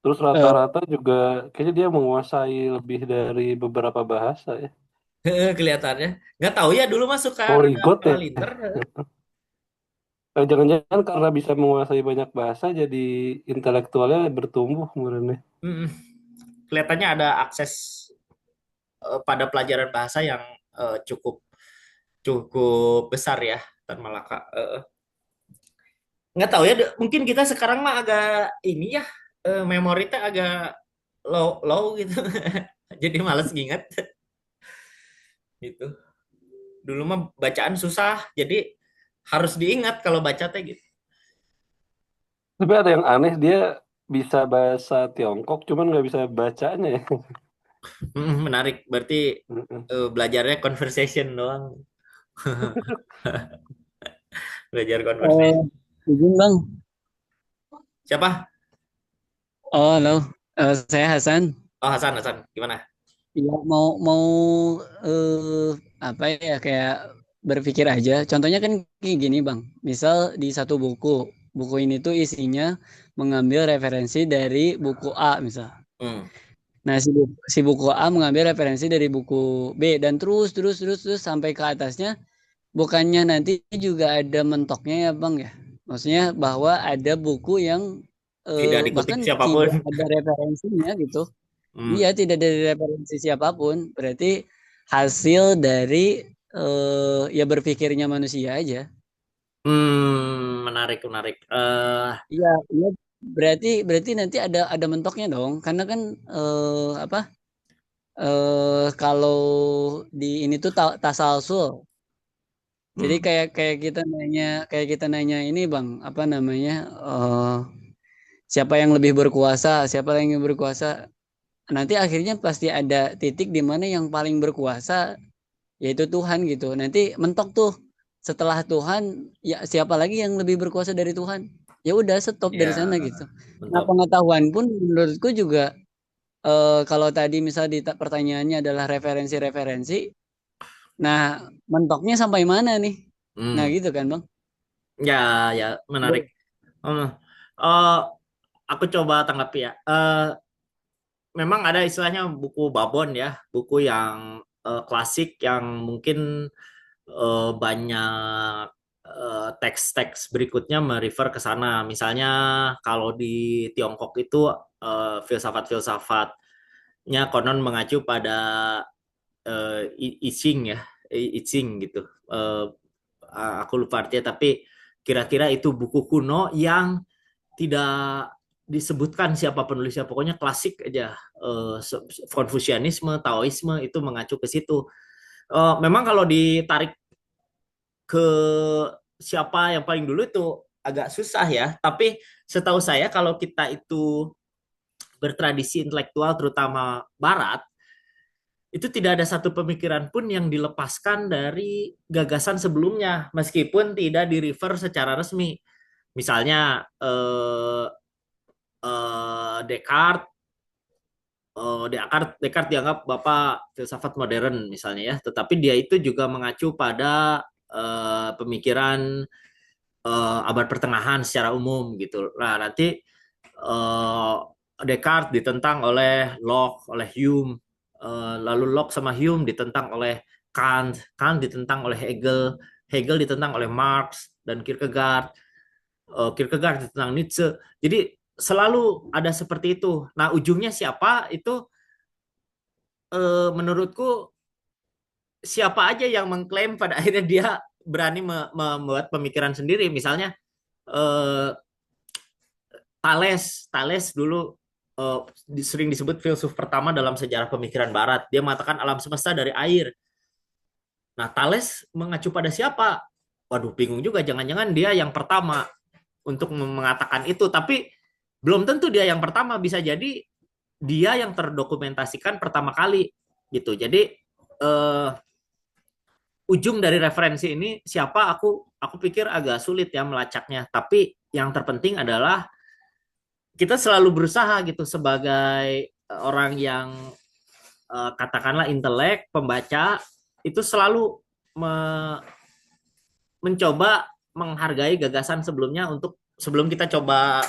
Speaker 2: Terus rata-rata juga kayaknya dia menguasai lebih dari beberapa bahasa ya.
Speaker 1: Kelihatannya. Nggak tahu ya dulu mah suka
Speaker 2: Polyglot ya.
Speaker 1: linter.
Speaker 2: Jangan-jangan karena bisa menguasai banyak bahasa jadi intelektualnya bertumbuh kemudian.
Speaker 1: Mm-mm. Kelihatannya ada akses pada pelajaran bahasa yang cukup cukup besar ya Tan Malaka. Nggak tahu ya, mungkin kita sekarang mah agak ini ya, memori teh agak low low gitu. Jadi males nginget gitu. Dulu mah bacaan susah, jadi harus diingat kalau baca teh gitu.
Speaker 2: Tapi ada yang aneh, dia bisa bahasa Tiongkok, cuman nggak bisa bacanya ya.
Speaker 1: Menarik, berarti belajarnya conversation doang. Belajar conversation.
Speaker 5: Izin Bang.
Speaker 1: Siapa?
Speaker 5: Oh, halo. Saya Hasan.
Speaker 1: Oh, Hasan, Hasan. Gimana?
Speaker 5: Ya, mau apa ya, kayak berpikir aja. Contohnya kan kayak gini, Bang. Misal di satu buku ini tuh isinya mengambil referensi dari buku A misal.
Speaker 1: Hmm.
Speaker 5: Nah, si buku A mengambil referensi dari buku B dan terus sampai ke atasnya. Bukannya nanti juga ada mentoknya ya, Bang ya? Maksudnya bahwa ada buku yang
Speaker 1: Tidak dikutip
Speaker 5: bahkan
Speaker 1: siapapun.
Speaker 5: tidak ada referensinya gitu.
Speaker 1: Hmm.
Speaker 5: Iya, tidak ada referensi siapapun. Berarti hasil dari ya berpikirnya manusia aja.
Speaker 1: Menarik, menarik.
Speaker 5: Iya, iya. Berarti nanti ada mentoknya dong. Karena kan apa? Kalau di ini tuh tasalsul. Jadi kayak kita nanya ini Bang, apa namanya? Siapa yang lebih berkuasa? Siapa yang lebih berkuasa? Nanti akhirnya pasti ada titik di mana yang paling berkuasa yaitu Tuhan gitu. Nanti mentok tuh setelah Tuhan ya siapa lagi yang lebih berkuasa dari Tuhan? Ya udah stop dari
Speaker 1: Ya,
Speaker 5: sana gitu. Nah,
Speaker 1: bentuk.
Speaker 5: pengetahuan pun menurutku juga kalau tadi misal pertanyaannya adalah referensi-referensi. Nah, mentoknya sampai mana nih? Nah, gitu kan, Bang?
Speaker 1: Ya, ya, menarik. Uh, aku coba tanggapi ya. Memang ada istilahnya buku babon ya, buku yang klasik yang mungkin banyak teks-teks berikutnya merefer ke sana. Misalnya kalau di Tiongkok itu filsafat-filsafatnya konon mengacu pada I Ching ya, I Ching gitu. Aku lupa artinya, tapi kira-kira itu buku kuno yang tidak disebutkan siapa penulisnya, pokoknya klasik aja. Konfusianisme, Taoisme itu mengacu ke situ. Memang kalau ditarik ke siapa yang paling dulu itu agak susah ya, tapi setahu saya kalau kita itu bertradisi intelektual terutama Barat, itu tidak ada satu pemikiran pun yang dilepaskan dari gagasan sebelumnya, meskipun tidak di-refer secara resmi. Misalnya Descartes, Descartes dianggap bapak filsafat modern misalnya ya, tetapi dia itu juga mengacu pada pemikiran abad pertengahan secara umum gitu. Nah nanti Descartes ditentang oleh Locke, oleh Hume, lalu Locke sama Hume ditentang oleh Kant, Kant ditentang oleh Hegel, Hegel ditentang oleh Marx dan Kierkegaard, Kierkegaard ditentang Nietzsche. Jadi selalu ada seperti itu. Nah ujungnya siapa itu menurutku siapa aja yang mengklaim pada akhirnya dia berani membuat pemikiran sendiri. Misalnya Thales dulu sering disebut filsuf pertama dalam sejarah pemikiran Barat. Dia mengatakan alam semesta dari air. Nah, Thales mengacu pada siapa? waduh bingung juga, jangan-jangan dia yang pertama untuk mengatakan itu, tapi belum tentu dia yang pertama, bisa jadi dia yang terdokumentasikan pertama kali gitu. Jadi ujung dari referensi ini siapa, aku pikir agak sulit ya melacaknya. Tapi yang terpenting adalah kita selalu berusaha gitu sebagai orang yang katakanlah intelek, pembaca, itu selalu me- mencoba menghargai gagasan sebelumnya untuk sebelum kita coba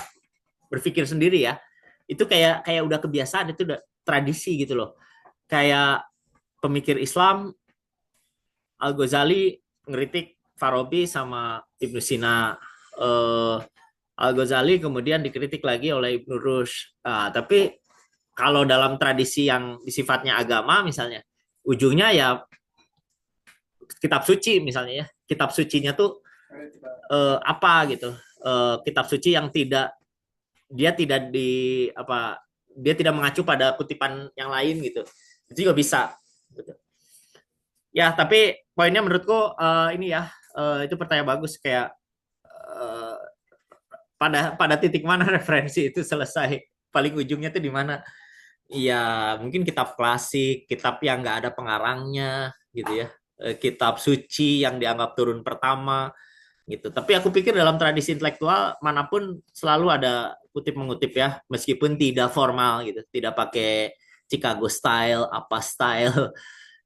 Speaker 1: berpikir sendiri ya. Itu kayak kayak udah kebiasaan, itu udah tradisi gitu loh. Kayak pemikir Islam Al-Ghazali ngeritik Farabi sama Ibnu Sina. Eh, Al-Ghazali kemudian dikritik lagi oleh Ibnu Rushd. Tapi kalau dalam tradisi yang sifatnya agama misalnya, ujungnya ya kitab suci misalnya ya. Kitab sucinya tuh apa gitu. Kitab suci yang tidak di apa, dia tidak mengacu pada kutipan yang lain gitu. Itu juga bisa. Ya, tapi poinnya menurutku ini ya, itu pertanyaan bagus, kayak eh, pada titik mana referensi itu selesai, paling ujungnya tuh di mana. Iya, mungkin kitab klasik, kitab yang nggak ada pengarangnya gitu ya. Kitab suci yang dianggap turun pertama gitu. Tapi aku pikir dalam tradisi intelektual manapun selalu ada kutip mengutip ya, meskipun tidak formal gitu, tidak pakai Chicago style, apa style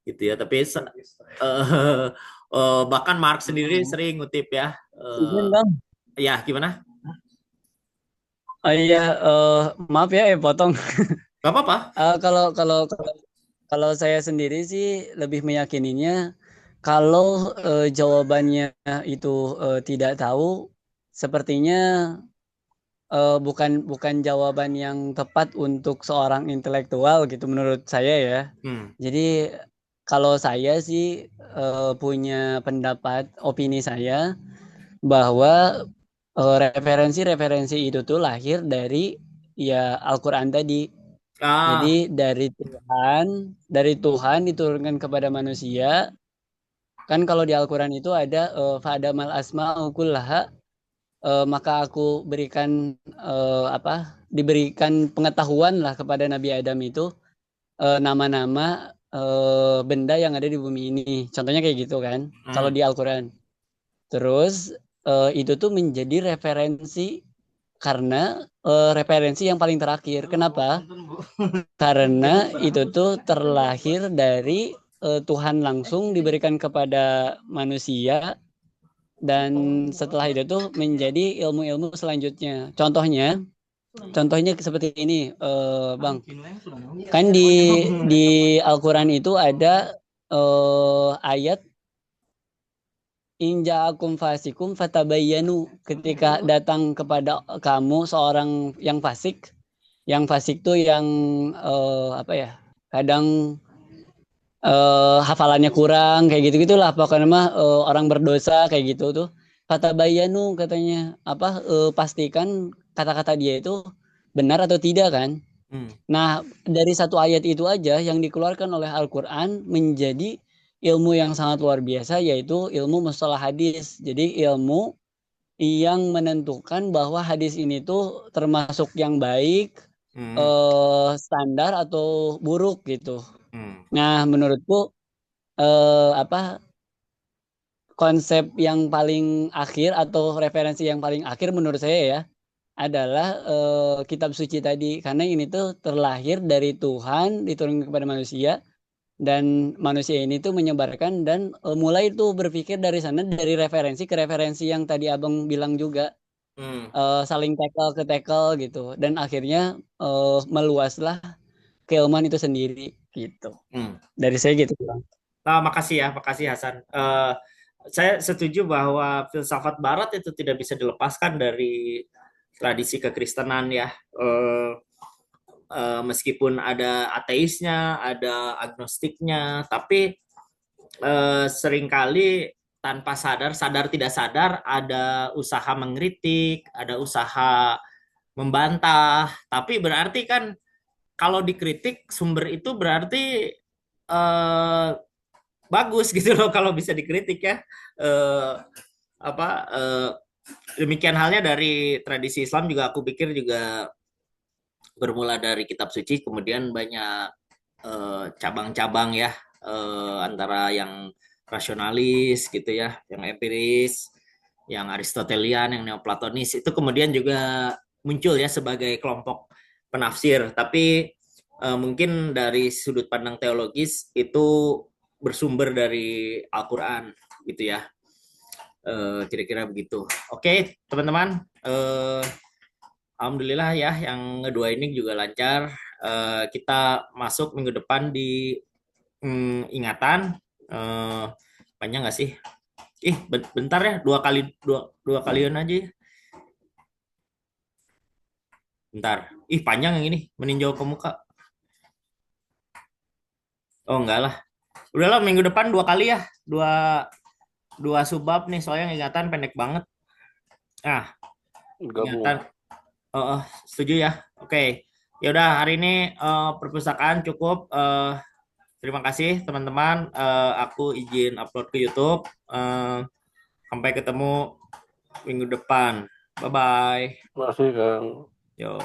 Speaker 1: gitu ya. Tapi bahkan Marx sendiri sering ngutip ya.
Speaker 5: Izin Bang.
Speaker 1: Ya gimana?
Speaker 5: Oh iya, maaf ya, potong.
Speaker 1: Gak apa-apa.
Speaker 5: Kalau kalau kalau kalau saya sendiri sih lebih meyakininya kalau jawabannya itu tidak tahu, sepertinya bukan bukan jawaban yang tepat untuk seorang intelektual gitu menurut saya ya. Jadi kalau saya sih punya pendapat, opini saya bahwa referensi-referensi itu tuh lahir dari ya Al-Qur'an tadi. Jadi dari Tuhan diturunkan kepada manusia. Kan kalau di Al-Qur'an itu ada fa'adamal asma'u kullaha, maka aku berikan diberikan pengetahuan lah kepada Nabi Adam itu nama-nama benda yang ada di bumi ini. Contohnya kayak gitu kan. Kalau di Al-Qur'an. Terus itu tuh menjadi referensi karena referensi yang paling terakhir. Kenapa? Karena itu tuh terlahir dari Tuhan langsung diberikan kepada manusia, dan setelah itu tuh menjadi ilmu-ilmu selanjutnya. Contohnya seperti ini, Bang. Kan di Al-Qur'an itu ada ayat inja'akum fasikum fatabayyanu, ketika datang kepada kamu seorang yang fasik. Yang fasik tuh yang kadang hafalannya kurang kayak gitu-gitulah, pokoknya mah orang berdosa kayak gitu tuh. Fatabayyanu katanya pastikan kata-kata dia itu benar atau tidak kan. Nah, dari satu ayat itu aja yang dikeluarkan oleh Al-Qur'an menjadi ilmu yang sangat luar biasa, yaitu ilmu mustalah hadis. Jadi ilmu yang menentukan bahwa hadis ini tuh termasuk yang baik, standar atau buruk gitu. Nah, menurutku konsep yang paling akhir atau referensi yang paling akhir menurut saya ya adalah kitab suci tadi, karena ini tuh terlahir dari Tuhan diturunkan kepada manusia, dan manusia ini tuh menyebarkan dan mulai tuh berpikir dari sana, dari referensi ke referensi yang tadi Abang bilang juga, saling tackle ke tackle gitu, dan akhirnya meluaslah keilmuan itu sendiri gitu. Dari saya gitu, Bang.
Speaker 1: Makasih Hasan. Saya setuju bahwa filsafat Barat itu tidak bisa dilepaskan dari tradisi kekristenan ya. Meskipun ada ateisnya, ada agnostiknya, tapi seringkali tanpa sadar tidak sadar ada usaha mengkritik, ada usaha membantah. Tapi berarti kan kalau dikritik sumber itu berarti bagus gitu loh kalau bisa dikritik ya. apa demikian halnya dari tradisi Islam juga aku pikir juga bermula dari kitab suci, kemudian banyak cabang-cabang ya, antara yang rasionalis gitu ya, yang empiris, yang Aristotelian, yang Neoplatonis itu kemudian juga muncul ya sebagai kelompok penafsir. Tapi mungkin dari sudut pandang teologis itu bersumber dari Al-Quran gitu ya. Kira-kira begitu. Oke, teman-teman. Alhamdulillah ya, yang kedua ini juga lancar. Kita masuk minggu depan di ingatan. Eh, Panjang nggak sih? Bentar ya, dua kalian aja ya. Bentar. Panjang yang ini, meninjau ke muka. Oh enggak lah. Udahlah minggu depan dua kali ya, dua dua subbab nih, soalnya ingatan pendek banget. Ah,
Speaker 2: Gabung.
Speaker 1: ingatan. Setuju ya. Oke. Ya udah hari ini perpustakaan cukup. Terima kasih teman-teman. Aku izin upload ke YouTube. Sampai ketemu minggu depan. Bye bye.
Speaker 2: Masih Kang.
Speaker 1: Yo.